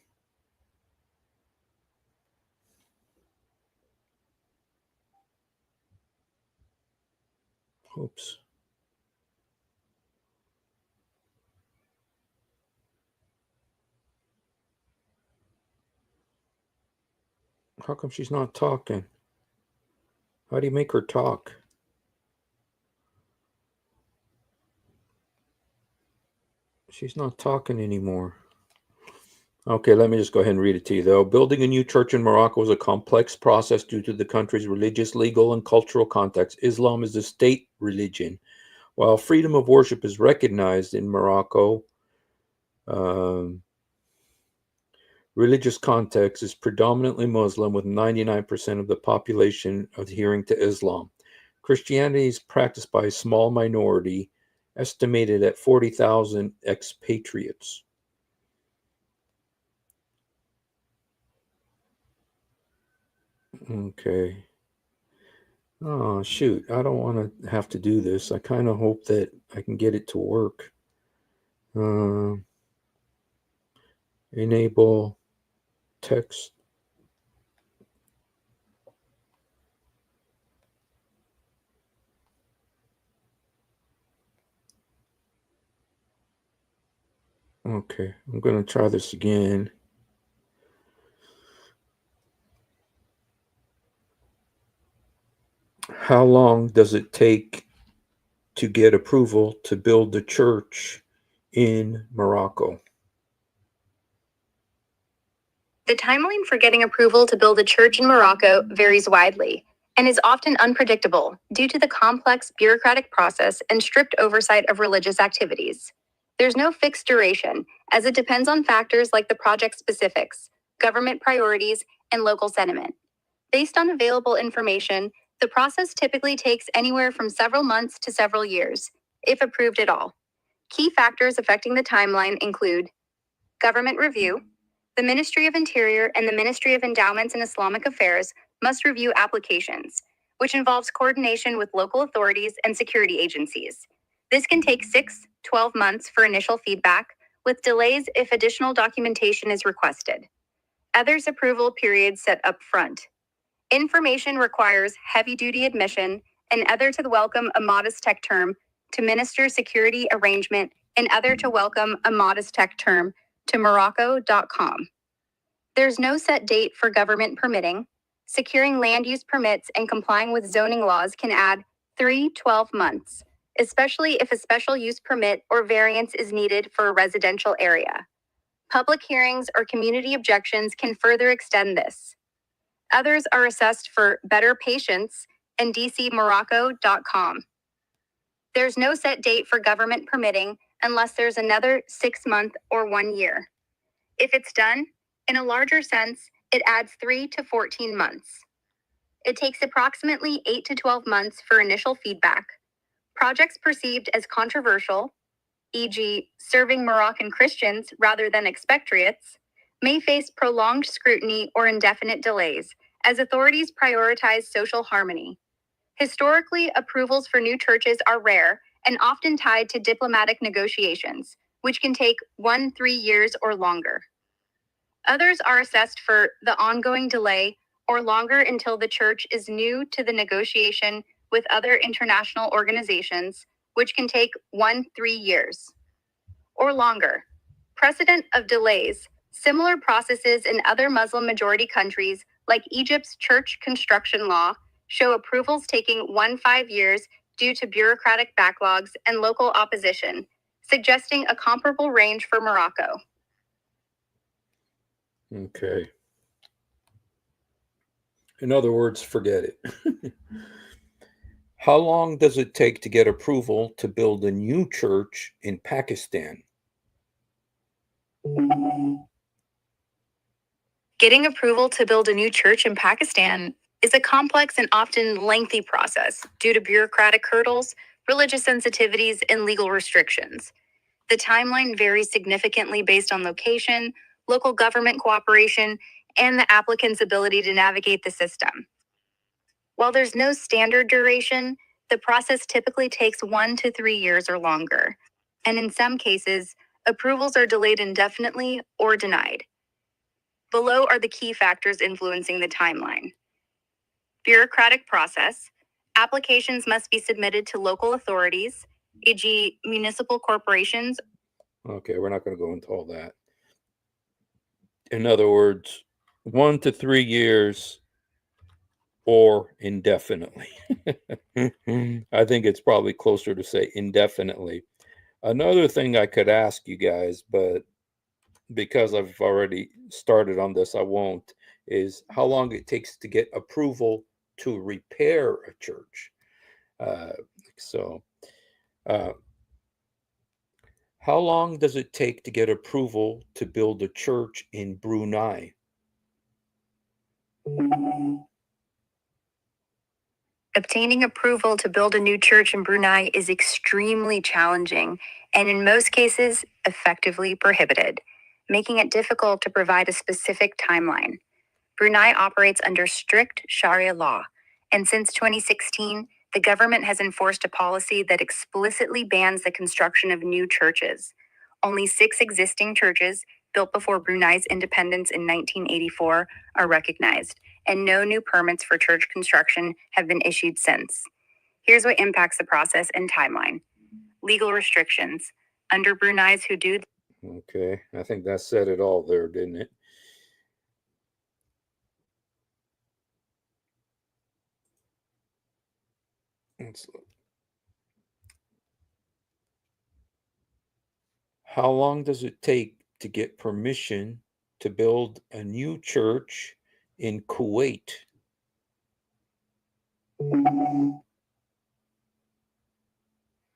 Oops. How come she's not talking? How do you make her talk? She's not talking anymore. Okay, let me just go ahead and read it to you, though. Building a new church in Morocco is a complex process due to the country's religious, legal, and cultural context. Islam is the state religion. While freedom of worship is recognized in Morocco, religious context is predominantly Muslim, with 99% of the population adhering to Islam. Christianity is practiced by a small minority, estimated at 40,000 expatriates. Okay. Oh, shoot. I don't want to have to do this. I kind of hope that I can get it to work. Enable text. Okay, I'm going to try this again. How long does it take to get approval to build a church in Morocco? The timeline for getting approval to build a church in Morocco varies widely and is often unpredictable due to the complex bureaucratic process and strict oversight of religious activities. There's no fixed duration, as it depends on factors like the project specifics, government priorities, and local sentiment. Based on available information, the process typically takes anywhere from several months to several years, if approved at all. Key factors affecting the timeline include government review. The Ministry of Interior and the Ministry of Endowments and Islamic Affairs must review applications, which involves coordination with local authorities and security agencies. This can take 6-12 months for initial feedback, with delays if additional documentation is requested. Others approval periods set up front. Information requires heavy-duty admission, and other to welcome a modest tech term to minister security arrangement, and other to welcome a modest tech term to Morocco.com. There's no set date for government permitting. Securing land use permits and complying with zoning laws can add 12 months, especially if a special use permit or variance is needed for a residential area. Public hearings or community objections can further extend this. Others are assessed for better patience and DCMorocco.com. There's no set date for government permitting unless there's another 6 month or 1 year. If it's done, in a larger sense, it adds 3 to 14 months. It takes approximately 8 to 12 months for initial feedback. Projects perceived as controversial, e.g., serving Moroccan Christians rather than expatriates, may face prolonged scrutiny or indefinite delays, as authorities prioritize social harmony. Historically, approvals for new churches are rare and often tied to diplomatic negotiations, which can take 1-3 years or longer. Others are assessed for the ongoing delay or longer until the church is new to the negotiation with other international organizations, which can take 1-3 years or longer. Precedent of delays. Similar processes in other Muslim majority countries, like Egypt's church construction law, show approvals taking 1-5 years due to bureaucratic backlogs and local opposition, suggesting a comparable range for Morocco. Okay. In other words, forget it. How long does it take to get approval to build a new church in Pakistan? Getting approval to build a new church in Pakistan is a complex and often lengthy process due to bureaucratic hurdles, religious sensitivities, and legal restrictions. The timeline varies significantly based on location, local government cooperation, and the applicant's ability to navigate the system. While there's no standard duration, the process typically takes 1 to 3 years or longer, and in some cases, approvals are delayed indefinitely or denied. Below are the key factors influencing the timeline. Bureaucratic process. Applications must be submitted to local authorities, e.g., municipal corporations. Okay, we're not going to go into all that. In other words, 1 to 3 years or indefinitely. I think it's probably closer to say indefinitely. Another thing I could ask you guys, but because I've already started on this, I won't, is how long it takes to get approval to repair a church. How long does it take to get approval to build a church in Brunei? Obtaining approval to build a new church in Brunei is extremely challenging and, in most cases, effectively prohibited, making it difficult to provide a specific timeline. Brunei operates under strict Sharia law, and since 2016, the government has enforced a policy that explicitly bans the construction of new churches. Only 6 existing churches, built before Brunei's independence in 1984, are recognized, and no new permits for church construction have been issued since. Here's what impacts the process and timeline. Legal restrictions. Under Brunei's Hudud. Okay, I think that said it all there, didn't it? How long does it take to get permission to build a new church in Kuwait?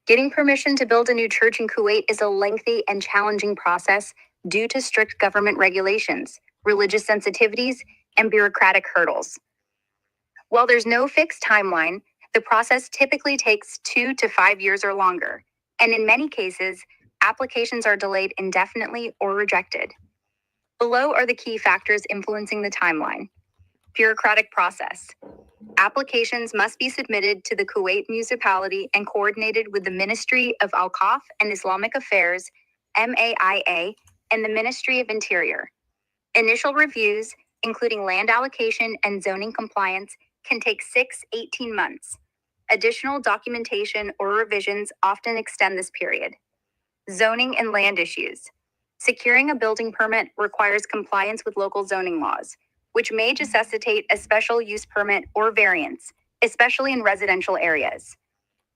Getting permission to build a new church in Kuwait is a lengthy and challenging process due to strict government regulations, religious sensitivities, and bureaucratic hurdles. While there's no fixed timeline, the process typically takes 2 to 5 years or longer, and in many cases, applications are delayed indefinitely or rejected. Below are the key factors influencing the timeline. Bureaucratic process. Applications must be submitted to the Kuwait municipality and coordinated with the Ministry of Awqaf and Islamic Affairs, MAIA, and the Ministry of Interior. Initial reviews, including land allocation and zoning compliance, can take 18 months. Additional documentation or revisions often extend this period. Zoning and land issues. Securing a building permit requires compliance with local zoning laws, which may necessitate a special use permit or variance, especially in residential areas.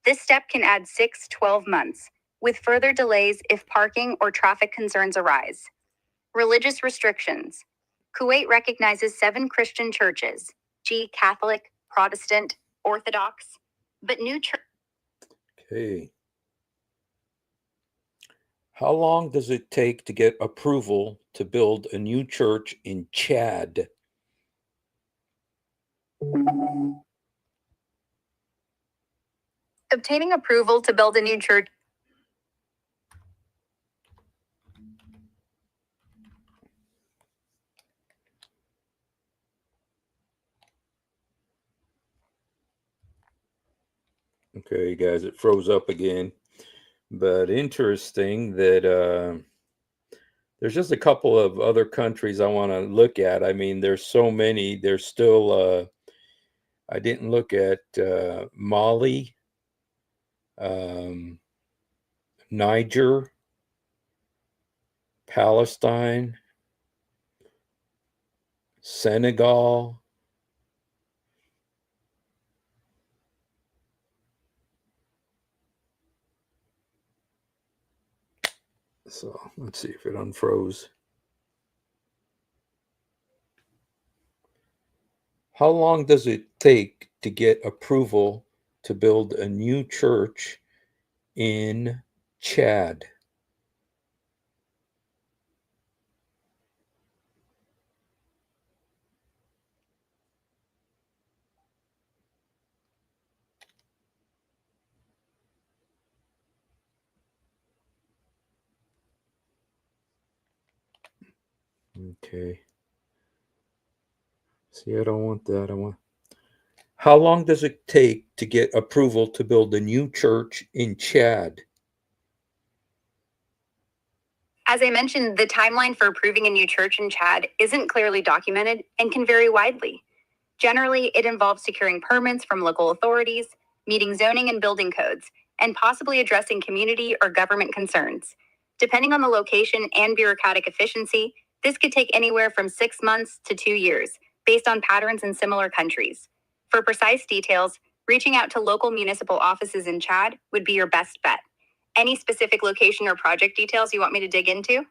This step can add 12 months, with further delays if parking or traffic concerns arise. Religious restrictions. Kuwait recognizes 7 Christian churches, Catholic, Protestant, Orthodox, but new church. Okay. How long does it take to get approval to build a new church in Chad? Obtaining approval to build a new church. Okay, guys, it froze up again. But interesting that there's just a couple of other countries I want to look at. I mean, there's so many. There's still, I didn't look at Mali, Niger, Palestine, Senegal. So let's see if it unfroze. How long does it take to get approval to build a new church in Chad? Okay. See, I don't want that. How long does it take to get approval to build a new church in Chad? As I mentioned, the timeline for approving a new church in Chad isn't clearly documented and can vary widely. Generally, it involves securing permits from local authorities, meeting zoning and building codes, and possibly addressing community or government concerns. Depending on the location and bureaucratic efficiency, this could take anywhere from 6 months to 2 years, based on patterns in similar countries. For precise details, reaching out to local municipal offices in Chad would be your best bet. Any specific location or project details you want me to dig into?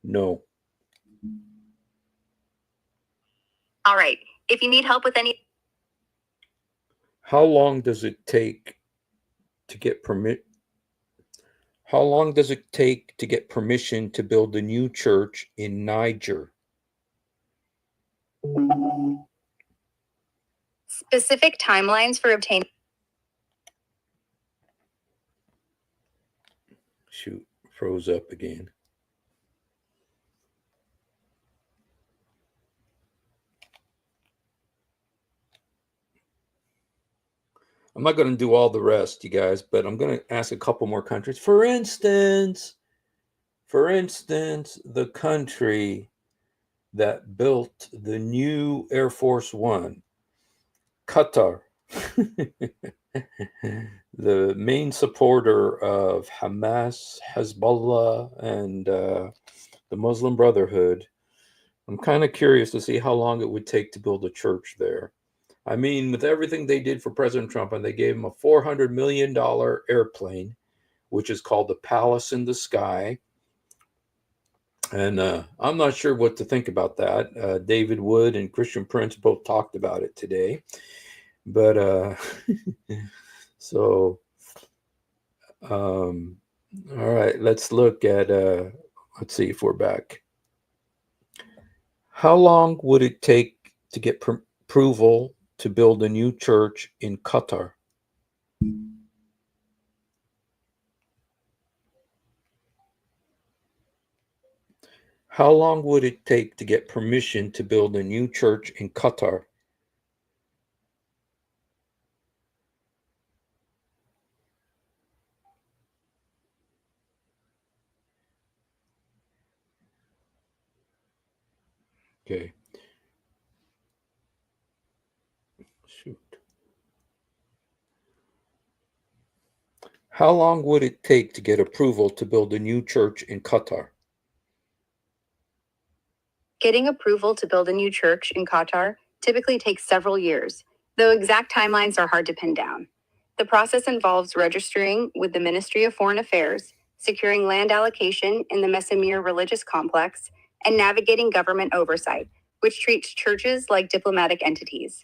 No. All right. If you need help with any... How long does it take to get permit? How long does it take to get permission to build a new church in Niger? Specific timelines for obtaining... Shoot, froze up again. I'm not going to do all the rest, you guys, but I'm going to ask a couple more countries. For instance, the country that built the new Air Force One, Qatar, the main supporter of Hamas, Hezbollah, and the Muslim Brotherhood. I'm kind of curious to see how long it would take to build a church there. I mean, with everything they did for President Trump, and they gave him a $400 million airplane, which is called the Palace in the Sky. And I'm not sure what to think about that. David Wood and Christian Prince both talked about it today. But so All right, let's look at, let's see if we're back. How long would it take to get approval to build a new church in Qatar? How long would it take to get permission to build a new church in Qatar? Okay. Shoot. How long would it take to get approval to build a new church in Qatar? Getting approval to build a new church in Qatar typically takes several years, though exact timelines are hard to pin down. The process involves registering with the Ministry of Foreign Affairs, securing land allocation in the Messamir religious complex, and navigating government oversight, which treats churches like diplomatic entities.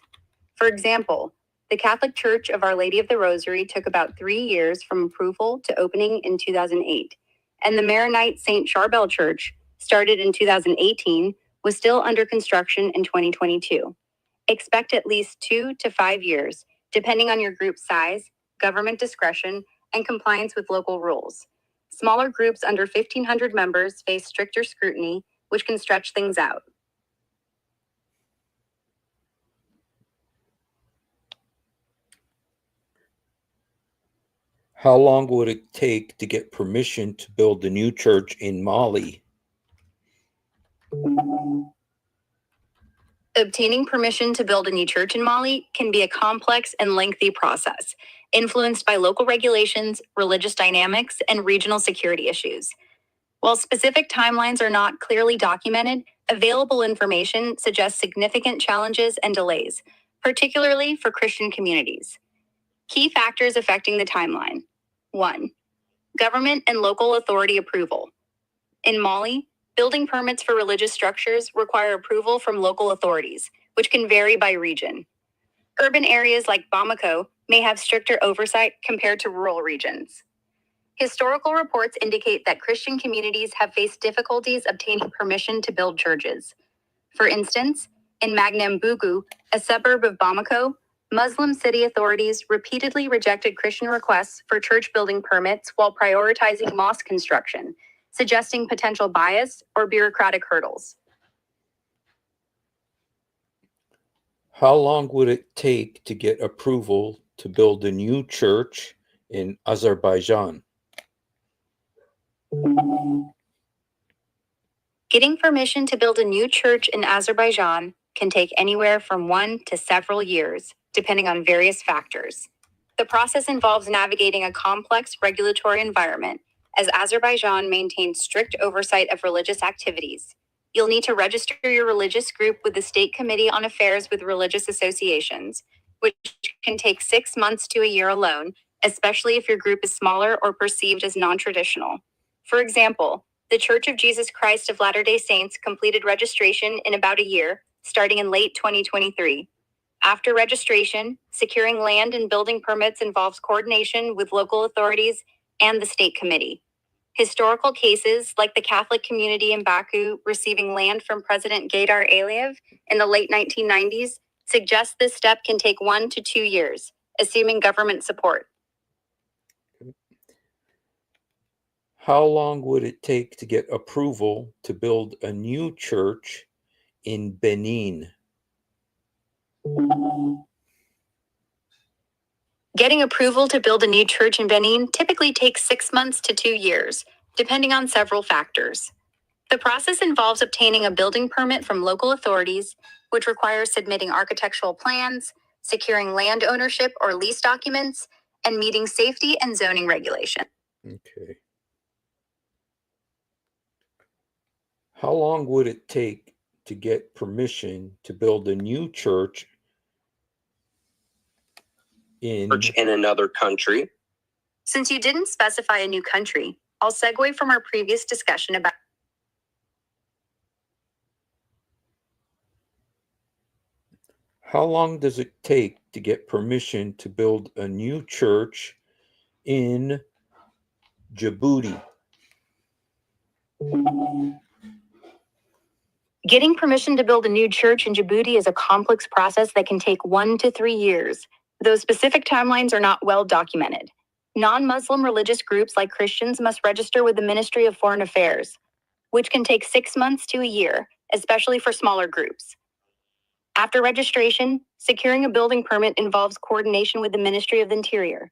For example, the Catholic Church of Our Lady of the Rosary took about 3 years from approval to opening in 2008, and the Maronite St. Charbel Church, started in 2018, was still under construction in 2022. Expect at least 2 to 5 years, depending on your group size, government discretion, and compliance with local rules. Smaller groups under 1,500 members face stricter scrutiny, which can stretch things out. How long would it take to get permission to build a new church in Mali? Obtaining permission to build a new church in Mali can be a complex and lengthy process, influenced by local regulations, religious dynamics, and regional security issues. While specific timelines are not clearly documented, available information suggests significant challenges and delays, particularly for Christian communities. Key factors affecting the timeline. 1. Government and local authority approval. In Mali, building permits for religious structures require approval from local authorities, which can vary by region. Urban areas like Bamako may have stricter oversight compared to rural regions. Historical reports indicate that Christian communities have faced difficulties obtaining permission to build churches. For instance, in Magnem-Bougou, a suburb of Bamako, Muslim city authorities repeatedly rejected Christian requests for church building permits while prioritizing mosque construction, suggesting potential bias or bureaucratic hurdles. How long would it take to get approval to build a new church in Azerbaijan? Getting permission to build a new church in Azerbaijan can take anywhere from 1 to several years, depending on various factors. The process involves navigating a complex regulatory environment, as Azerbaijan maintains strict oversight of religious activities. You'll need to register your religious group with the State Committee on Affairs with Religious Associations, which can take 6 months to a year alone, especially if your group is smaller or perceived as non-traditional. For example, the Church of Jesus Christ of Latter-day Saints completed registration in about a year, starting in late 2023. After registration, securing land and building permits involves coordination with local authorities and the state committee. Historical cases, like the Catholic community in Baku receiving land from President Gaydar Aliyev in the late 1990s, suggest this step can take 1 to 2 years, assuming government support. How long would it take to get approval to build a new church in Benin? Getting approval to build a new church in Benin typically takes 6 months to 2 years, depending on several factors. The process involves obtaining a building permit from local authorities, which requires submitting architectural plans, securing land ownership or lease documents, and meeting safety and zoning regulations. Okay. How long would it take to get permission to build a new church in another country? Since you didn't specify a new country, I'll segue from our previous discussion about How long does it take to get permission to build a new church in Djibouti. Getting permission to build a new church in Djibouti is a complex process that can take 1 to 3 years. Those specific timelines are not well documented. Non-Muslim religious groups like Christians must register with the Ministry of Foreign Affairs, which can take 6 months to a year, especially for smaller groups. After registration, securing a building permit involves coordination with the Ministry of the Interior,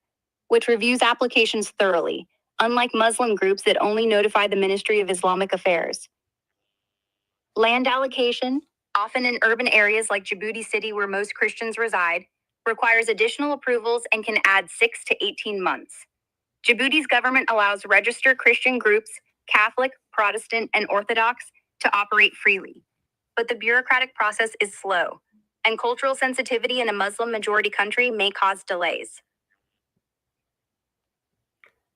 which reviews applications thoroughly, unlike Muslim groups that only notify the Ministry of Islamic Affairs. Land allocation, often in urban areas like Djibouti City where most Christians reside, requires additional approvals and can add 6 to 18 months. Djibouti's government allows registered Christian groups, Catholic, Protestant, and Orthodox, to operate freely. But the bureaucratic process is slow, and cultural sensitivity in a Muslim-majority country may cause delays.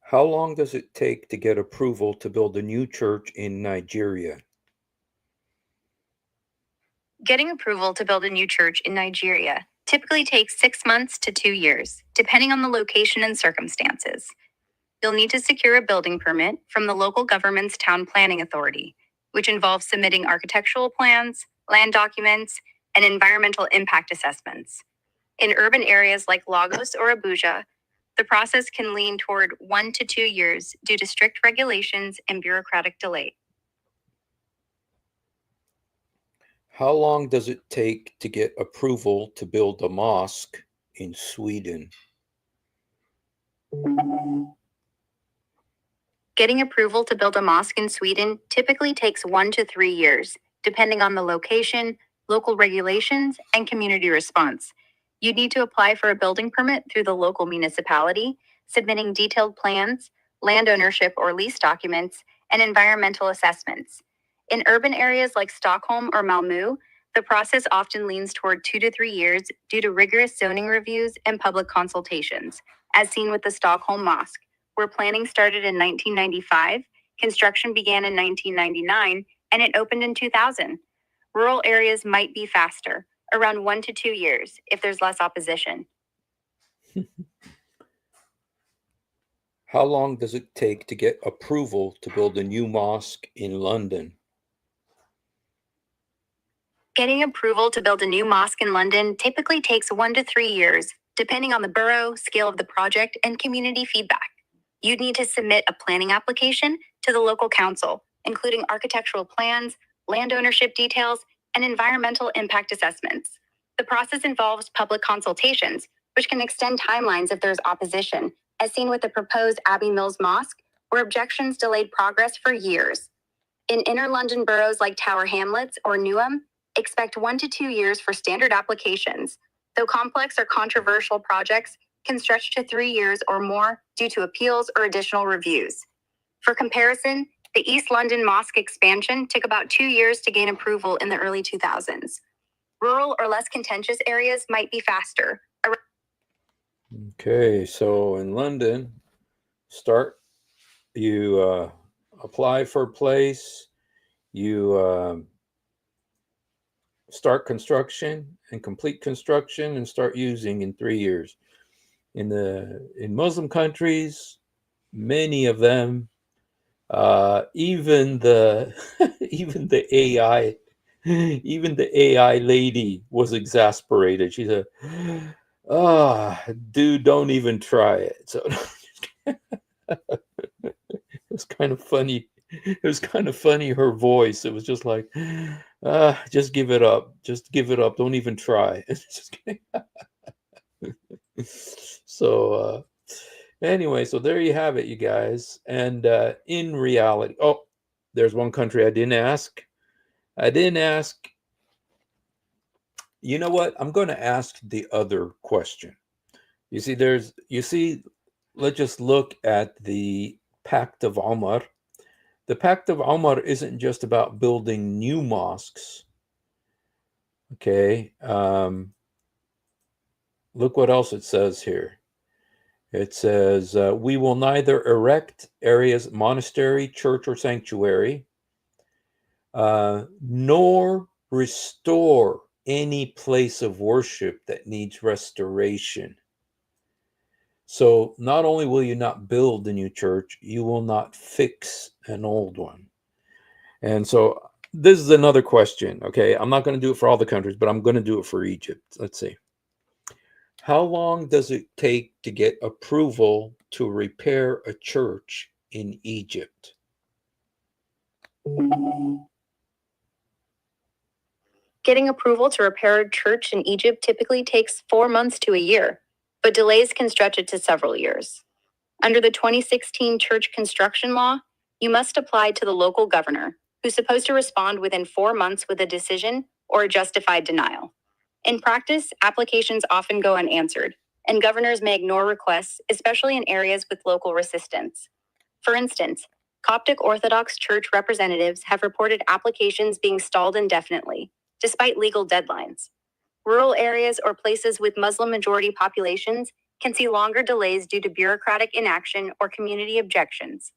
How long does it take to get approval to build a new church in Nigeria? Getting approval to build a new church in Nigeria typically takes 6 months to 2 years, depending on the location and circumstances. You'll need to secure a building permit from the local government's town planning authority, which involves submitting architectural plans, land documents, and environmental impact assessments. In urban areas like Lagos or Abuja, the process can lean toward 1 to 2 years due to strict regulations and bureaucratic delay. How long does it take to get approval to build a mosque in Sweden? Getting approval to build a mosque in Sweden typically takes 1 to 3 years, depending on the location, local regulations, and community response. You'd need to apply for a building permit through the local municipality, submitting detailed plans, land ownership or lease documents, and environmental assessments. In urban areas like Stockholm or Malmö, the process often leans toward 2 to 3 years due to rigorous zoning reviews and public consultations, as seen with the Stockholm Mosque, where planning started in 1995, construction began in 1999, and it opened in 2000. Rural areas might be faster, around 1 to 2 years, if there's less opposition. How long does it take to get approval to build a new mosque in London? Getting approval to build a new mosque in London typically takes 1 to 3 years, depending on the borough, scale of the project, and community feedback. You'd need to submit a planning application to the local council, including architectural plans, land ownership details, and environmental impact assessments. The process involves public consultations, which can extend timelines if there's opposition, as seen with the proposed Abbey Mills Mosque, where objections delayed progress for years. In inner London boroughs like Tower Hamlets or Newham, expect 1 to 2 years for standard applications, though complex or controversial projects can stretch to 3 years or more due to appeals or additional reviews. For comparison, the East London Mosque expansion took about 2 years to gain approval in the early 2000s. Rural or less contentious areas might be faster. Okay, so in London, you apply for a place, you start construction and complete construction and start using in 3 years. In Muslim countries, many of them, even the even the AI even the AI lady was exasperated. She said, dude, don't even try it. So it was kind of funny. It was kind of funny, her voice. It was just like, just give it up. Just give it up. Don't even try. Just kidding. So anyway, so there you have it, you guys. And in reality, there's one country I didn't ask. You know what? I'm going to ask the other question. Let's just look at the Pact of Omar. The Pact of Omar isn't just about building new mosques. Okay. Look what else it says here. It says, we will neither erect areas, monastery, church, or sanctuary, nor restore any place of worship that needs restoration. So not only will you not build a new church, you will not fix an old one. And so this is another question. Okay, I'm not going to do it for all the countries, but I'm going to do it for Egypt. Let's see. How long does it take to get approval to repair a church in Egypt? Getting approval to repair a church in Egypt typically takes 4 months to a year, but delays can stretch it to several years. Under the 2016 church construction law, you must apply to the local governor, who's supposed to respond within 4 months with a decision or a justified denial. In practice, applications often go unanswered, and governors may ignore requests, especially in areas with local resistance. For instance, Coptic Orthodox Church representatives have reported applications being stalled indefinitely, despite legal deadlines. Rural areas or places with Muslim majority populations can see longer delays due to bureaucratic inaction or community objections.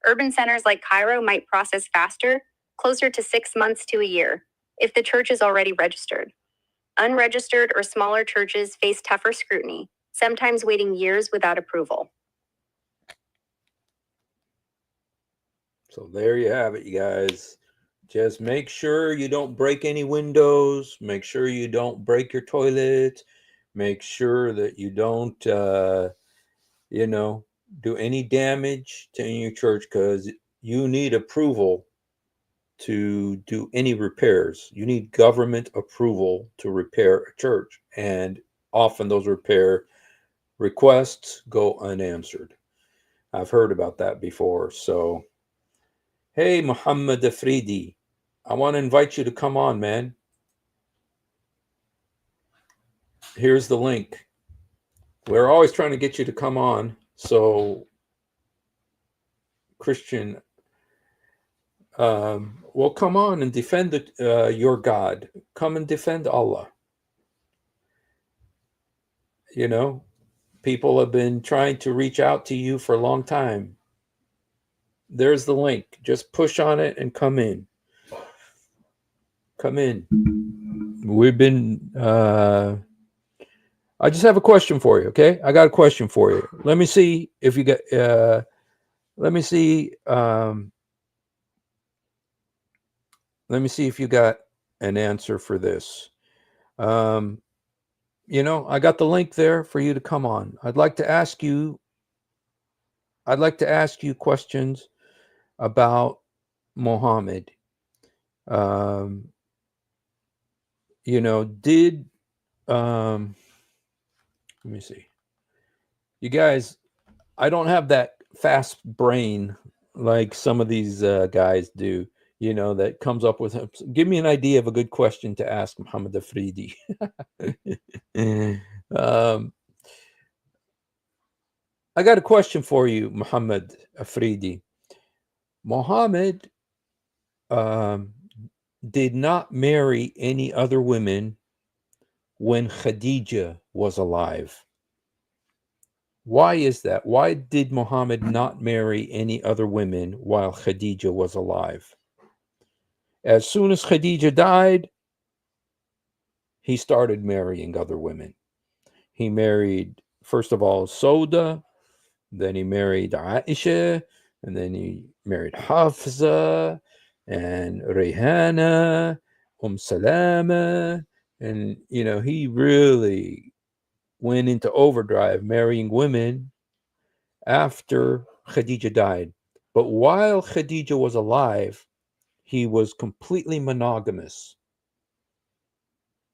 Urban centers like Cairo might process faster, closer to 6 months to a year, if the church is already registered. Unregistered or smaller churches face tougher scrutiny, sometimes waiting years without approval. So there you have it, you guys. Just make sure you don't break any windows. Make sure you don't break your toilet. Make sure that you don't, do any damage to your church, because you need approval to do any repairs. You need government approval to repair a church. And often those repair requests go unanswered. I've heard about that before. So, hey, Muhammad Afridi, I want to invite you to come on, man. Here's the link. We're always trying to get you to come on. So, Christian, well, come on and defend your God. Come and defend Allah. You know, people have been trying to reach out to you for a long time. There's the link. Just push on it and come in. Come in. We've been... I just have a question for you, okay? I got a question for you. Let me see if you get... let me see if you got an answer for this. I got the link there for you to come on. I'd like to ask you questions about Muhammad. Let me see. You guys, I don't have that fast brain like some of these guys do, that comes up with him. Give me an idea of a good question to ask Muhammad Afridi. I got a question for you, Muhammad Afridi. Muhammad did not marry any other women when Khadija was alive. Why is that? Why did Muhammad not marry any other women while Khadija was alive? As soon as Khadija died, he started marrying other women. He married, first of all, Sauda, then he married Aisha, and then he married Hafsa and Rayhana, Salama, and, he really went into overdrive marrying women after Khadija died. But while Khadija was alive, he was completely monogamous.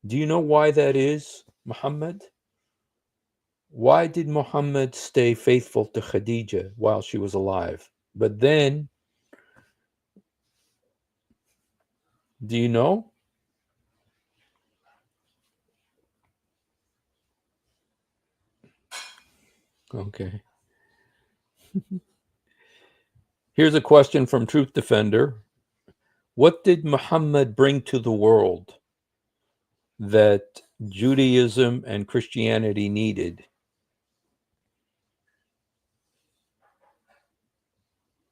Do you know why that is, Muhammad? Why did Muhammad stay faithful to Khadija while she was alive? But then, do you know? Okay. Here's a question from Truth Defender. What did Muhammad bring to the world that Judaism and Christianity needed?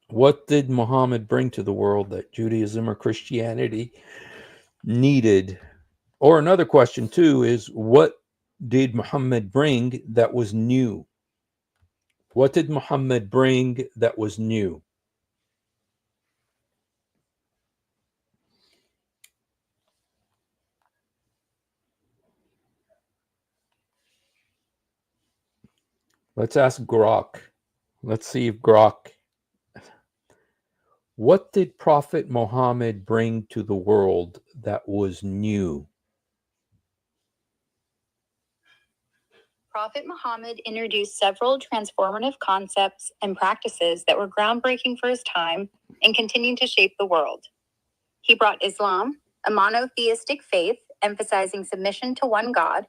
What did Muhammad bring to the world that Judaism or Christianity needed? Or another question too is, what did Muhammad bring that was new? What did Muhammad bring that was new? Let's ask Grok. Let's see if Grok. What did Prophet Muhammad bring to the world that was new? Prophet Muhammad introduced several transformative concepts and practices that were groundbreaking for his time and continued to shape the world. He brought Islam, a monotheistic faith emphasizing submission to one God,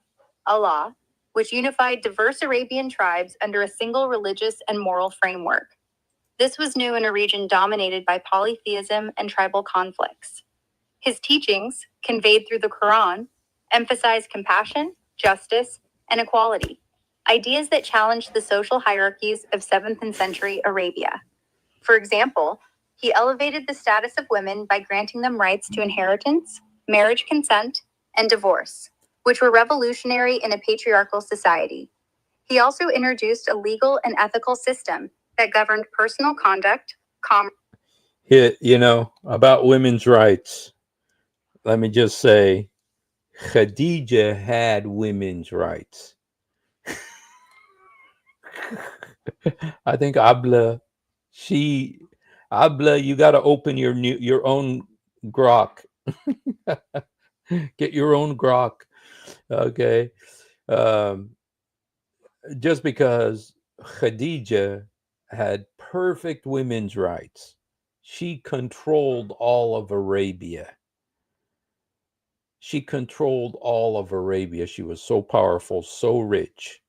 Allah, which unified diverse Arabian tribes under a single religious and moral framework. This was new in a region dominated by polytheism and tribal conflicts. His teachings, conveyed through the Quran, emphasized compassion, justice, and equality, ideas that challenged the social hierarchies of 7th and century Arabia. For example, he elevated the status of women by granting them rights to inheritance, marriage consent, and divorce, which were revolutionary in a patriarchal society. He also introduced a legal and ethical system that governed personal conduct, You know, about women's rights, let me just say, Khadija had women's rights. I think Abla, you got to open your own grok. Get your own grok, okay? Um, just because Khadija had perfect women's rights, she controlled all of Arabia. She controlled all of Arabia. She was so powerful, so rich.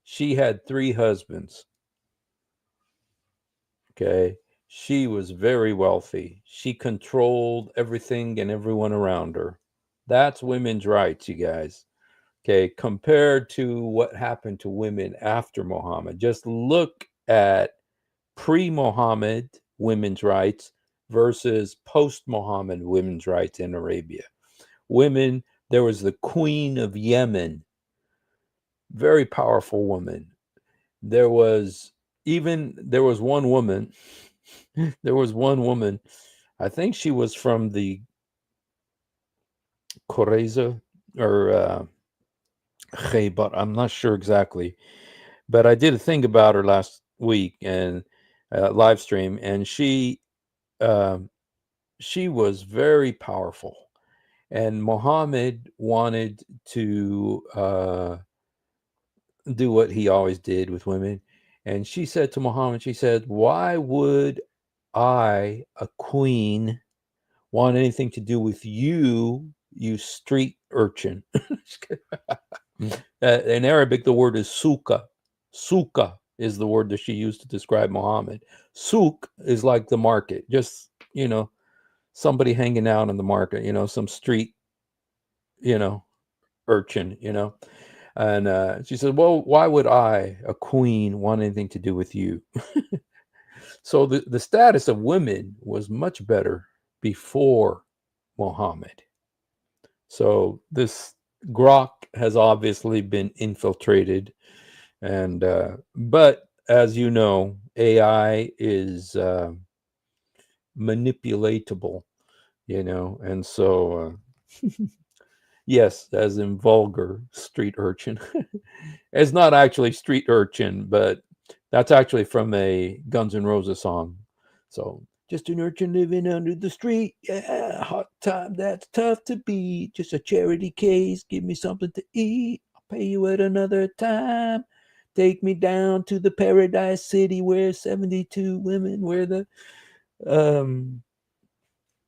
She had 3 husbands. Okay. She was very wealthy. She controlled everything and everyone around her. That's women's rights, you guys. Okay. Compared to what happened to women after Muhammad, just look at pre Muhammad women's rights versus post Muhammad women's rights in Arabia. Women, there was the Queen of Yemen, very powerful woman. There was one woman, I think she was from the Koreza or Khaybar. I'm not sure exactly, but I did a thing about her last week and live stream, and she was very powerful. And Muhammad wanted to do what he always did with women. And she said to Muhammad, she said, "Why would I, a queen, want anything to do with you, you street urchin?" In Arabic, the word is suka. Suka is the word that she used to describe Muhammad. Souk is like the market, just, somebody hanging out in the market, some street, urchin, And she said, "Well, why would I, a queen, want anything to do with you?" So the status of women was much better before Muhammad. So this grok has obviously been infiltrated, and but as you know, AI is manipulatable, and so yes, as in vulgar street urchin. It's not actually street urchin, but that's actually from a Guns N' Roses song. So just an urchin living under the street. Yeah, hot time, that's tough to beat. Just a charity case. Give me something to eat. I'll pay you at another time. Take me down to the paradise city where 72 women wear the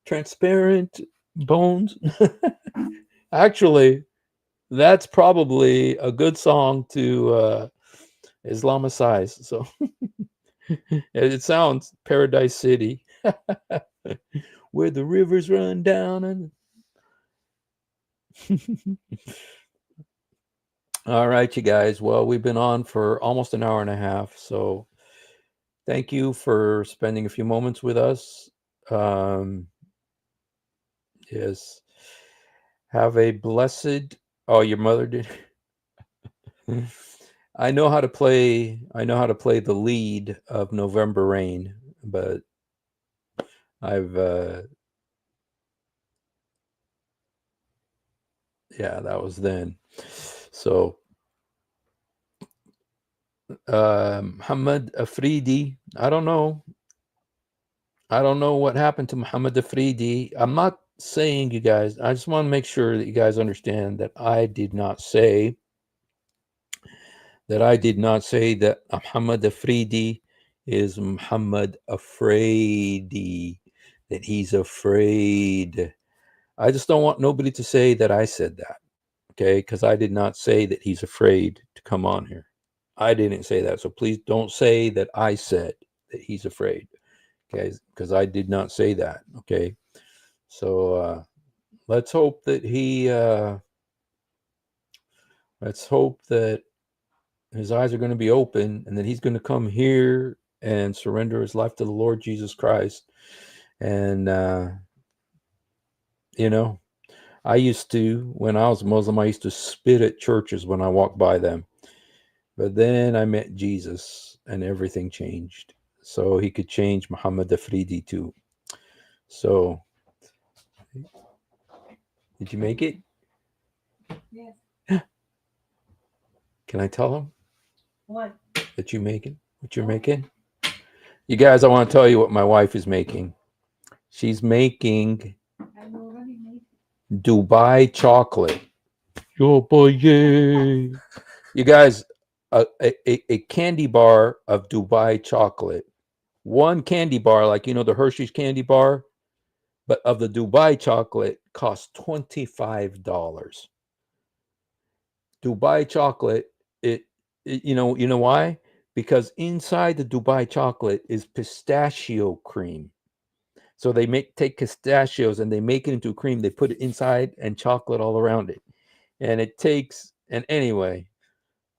transparent bones. Actually, that's probably a good song to Islamicize. So it sounds Paradise City, where the rivers run down. And all right, you guys. Well, we've been on for almost an hour and a half. So thank you for spending a few moments with us. Yes. Have a blessed. Oh, your mother did. I know how to play the lead of November Rain, but I've yeah, that was then. So Muhammad Afridi, I don't know what happened to Muhammad Afridi. I'm not saying, you guys, I just want to make sure that you guys understand that I did not say that Muhammad Afridi is Muhammad Afraidi, that he's afraid. I just don't want nobody to say that I said that, okay? Because I did not say that he's afraid to come on here. I didn't say that. So please don't say that I said that he's afraid, okay? Because I did not say that, okay? So let's hope that let's hope that his eyes are going to be open and that he's going to come here and surrender his life to the Lord Jesus Christ. And, you know, I used to, when I was Muslim, I used to spit at churches when I walked by them. But then I met Jesus and everything changed. So he could change Muhammad Afridi too. So, did you make it? Yes. Can I tell him What? that you making? What you're making? You guys, I want to tell you what my wife is making. She's making I'm already made. Dubai chocolate. Yo, boy, yeah. You guys, a candy bar of Dubai chocolate. One candy bar, like, you know, the Hershey's candy bar, but of the Dubai chocolate costs $25. Dubai chocolate, you know why? Because inside the Dubai chocolate is pistachio cream. So they take pistachios and they make it into cream. They put it inside and chocolate all around it. And it takes, and anyway,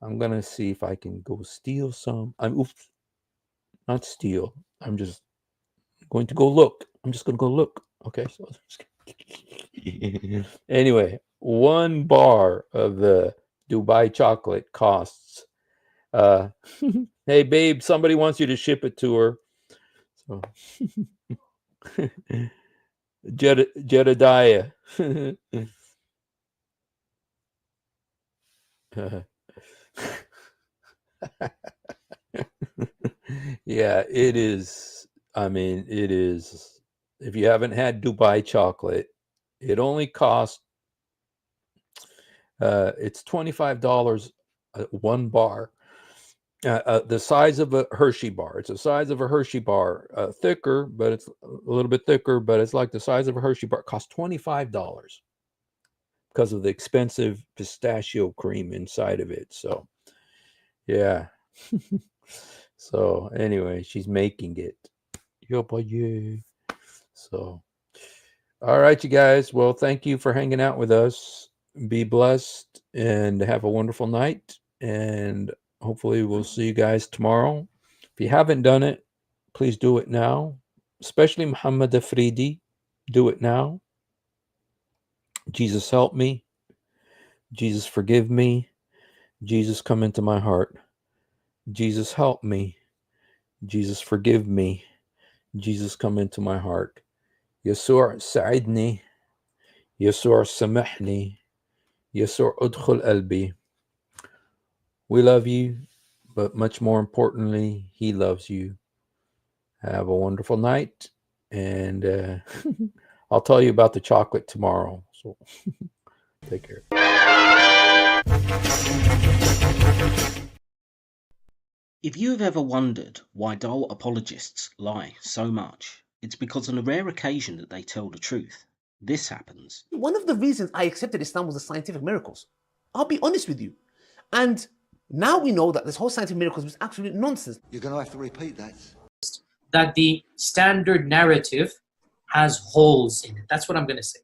I'm going to see if I can go steal some. Oops, not steal. I'm just going to go look. I'm just going to go look. Okay. So anyway, one bar of the Dubai chocolate costs, hey, babe, somebody wants you to ship it to her. So, Jedediah. Yeah, it is. I mean, it is. If you haven't had Dubai chocolate, it only costs, it's $25 one bar. The size of a Hershey bar. It's the size of a Hershey bar, thicker, but it's a little bit thicker, but it's like the size of a Hershey bar. It costs $25 because of the expensive pistachio cream inside of it. So, yeah. So anyway, she's making it. Yo, boy, yeah. So, all right, you guys. Well, thank you for hanging out with us. Be blessed and have a wonderful night. And hopefully we'll see you guys tomorrow. If you haven't done it, please do it now. Especially Muhammad Afridi. Do it now. Jesus, help me. Jesus, forgive me. Jesus, come into my heart. Jesus, help me. Jesus, forgive me. Jesus, come into my heart. يسوع ساعدني. يسوع سامحني. يسوع ادخل قلبي. We love you, but much more importantly, he loves you. Have a wonderful night, and I'll tell you about the chocolate tomorrow. So take care. If you have ever wondered why dull apologists lie so much, it's because on a rare occasion that they tell the truth, this happens. One of the reasons I accepted Islam was the scientific miracles. I'll be honest with you. And now we know that this whole scientific miracles was absolute nonsense. You're going to have to repeat that. That the standard narrative has holes in it. That's what I'm going to say.